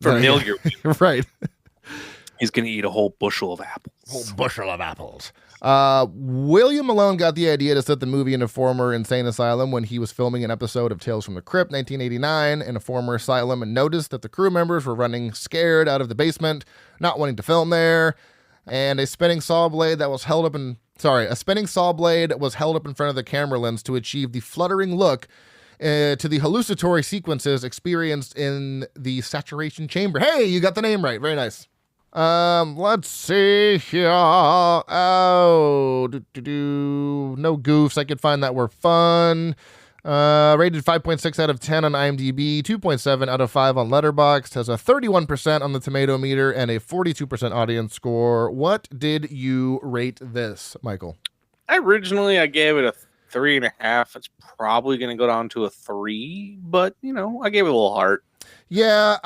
familiar with. Right. He's going to eat a whole bushel of apples. William Malone got the idea to set the movie in a former insane asylum when he was filming an episode of Tales from the Crypt 1989 in a former asylum and noticed that the crew members were running scared out of the basement, not wanting to film there. And a spinning saw blade was held up in front of the camera lens to achieve the fluttering look to the hallucinatory sequences experienced in the saturation chamber. Hey, you got the name right. Very nice. Let's see here. Oh, no goofs. I could find that were fun. Rated 5.6 out of 10 on IMDb, 2.7 out of 5 on Letterboxd, has a 31% on the tomato meter and a 42% audience score. What did you rate this, Michael? I gave it a 3.5. It's probably going to go down to a 3, but I gave it a little heart. Yeah,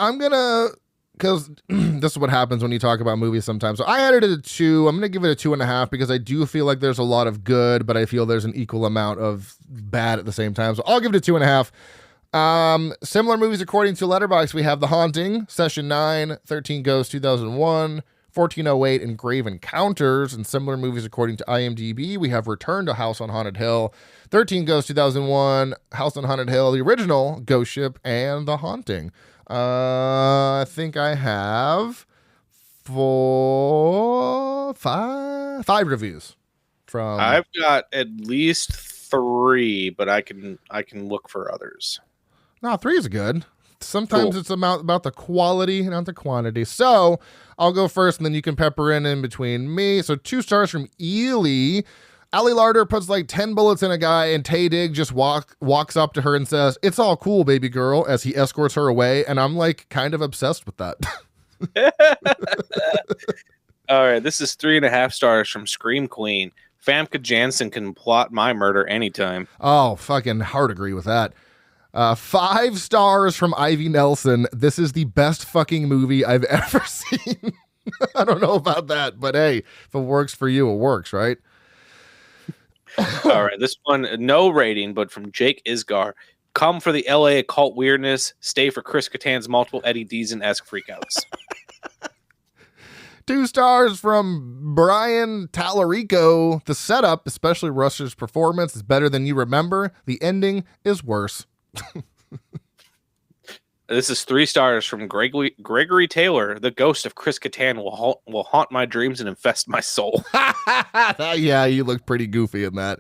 because this is what happens when you talk about movies sometimes. So I had it at a 2. I'm going to give it a 2.5 because I do feel like there's a lot of good, but I feel there's an equal amount of bad at the same time. So I'll give it a 2.5. Similar movies according to Letterboxd, we have The Haunting, Session 9, 13 Ghosts, 2001, 1408, and Grave Encounters. And similar movies according to IMDb, we have Return to House on Haunted Hill, 13 Ghosts, 2001, House on Haunted Hill, the original Ghost Ship, and The Haunting. I think I have 5 reviews from. I've got at least 3, but I can look for others. No, 3 is good. Sometimes It's about the quality, not the quantity. So I'll go first, and then you can pepper in between me. So 2 stars from Ely. Allie Larder puts like 10 bullets in a guy, and Tay Digg just walks up to her and says, "It's all cool, baby girl," as he escorts her away. And I'm like kind of obsessed with that. All right, this is 3.5 stars from Scream Queen. Famke Janssen can plot my murder anytime. Oh, fucking hard agree with that. 5 stars from Ivy Nelson. This is the best fucking movie I've ever seen. I don't know about that, but hey, if it works for you, it works, right? All right, this one, no rating, but from Jake Isgar. Come for the LA occult weirdness. Stay for Chris Kattan's multiple Eddie Deason-esque freakouts. 2 stars from Brian Tallarico. The setup, especially Russell's performance, is better than you remember. The ending is worse. This is 3 stars from Gregory Taylor. The ghost of Chris Kattan will haunt my dreams and infest my soul. Yeah, you look pretty goofy in that.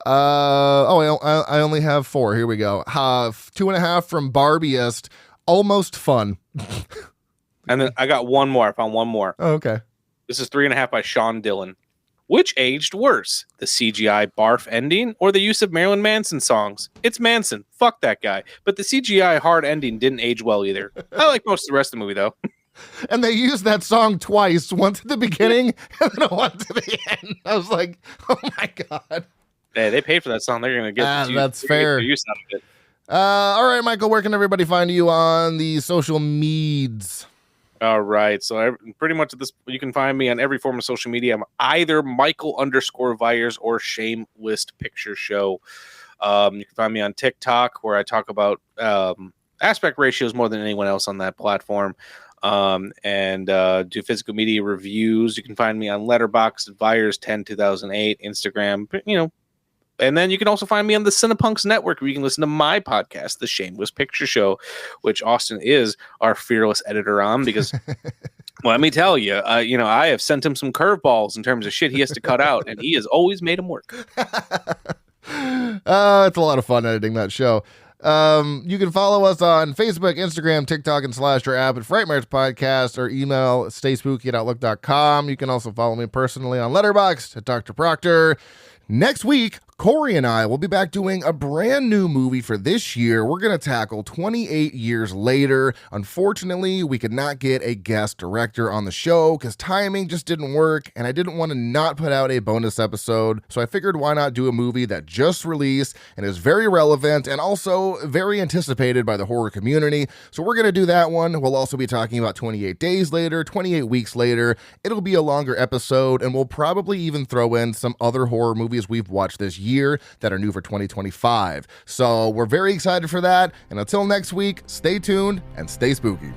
I only have 4. Here we go. 2.5 from Barbieist. Almost fun. And then I got one more. I found one more. Oh, okay. This is 3.5 by Sean Dillon. Which aged worse, the CGI barf ending or the use of Marilyn Manson songs? It's Manson. Fuck that guy. But the CGI hard ending didn't age well either. I like most of the rest of the movie, though. And they used that song twice, once at the beginning and then once at the end. I was like, oh my God. Hey, they paid for that song. They're going to get that's fair. Use out of it. All right, Michael, where can everybody find you on the social meds? All right. So pretty much at this, you can find me on every form of social media. I'm either Michael_Vyers or Shameless Picture Show. You can find me on TikTok, where I talk about aspect ratios more than anyone else on that platform. And do physical media reviews. You can find me on Letterboxd, Vyers10 2008, Instagram, and then you can also find me on the Cinepunks Network, where you can listen to my podcast, The Shameless Picture Show, which Austin is our fearless editor on, because well, let me tell you, I have sent him some curveballs in terms of shit he has to cut out, and he has always made them work. It's a lot of fun editing that show. You can follow us on Facebook, Instagram, TikTok, and /our app at frightmarespodcast, or email stayspooky@outlook.com. You can also follow me personally on Letterboxd at Dr. Proctor. Next week, Corey and I will be back doing a brand new movie for this year. We're going to tackle 28 Years Later. Unfortunately, we could not get a guest director on the show because timing just didn't work, and I didn't want to not put out a bonus episode, so I figured why not do a movie that just released and is very relevant and also very anticipated by the horror community. So we're going to do that one. We'll also be talking about 28 Days Later, 28 Weeks Later. It'll be a longer episode, and we'll probably even throw in some other horror movies we've watched this year that are new for 2025. So we're very excited for that. And until next week, stay tuned and stay spooky.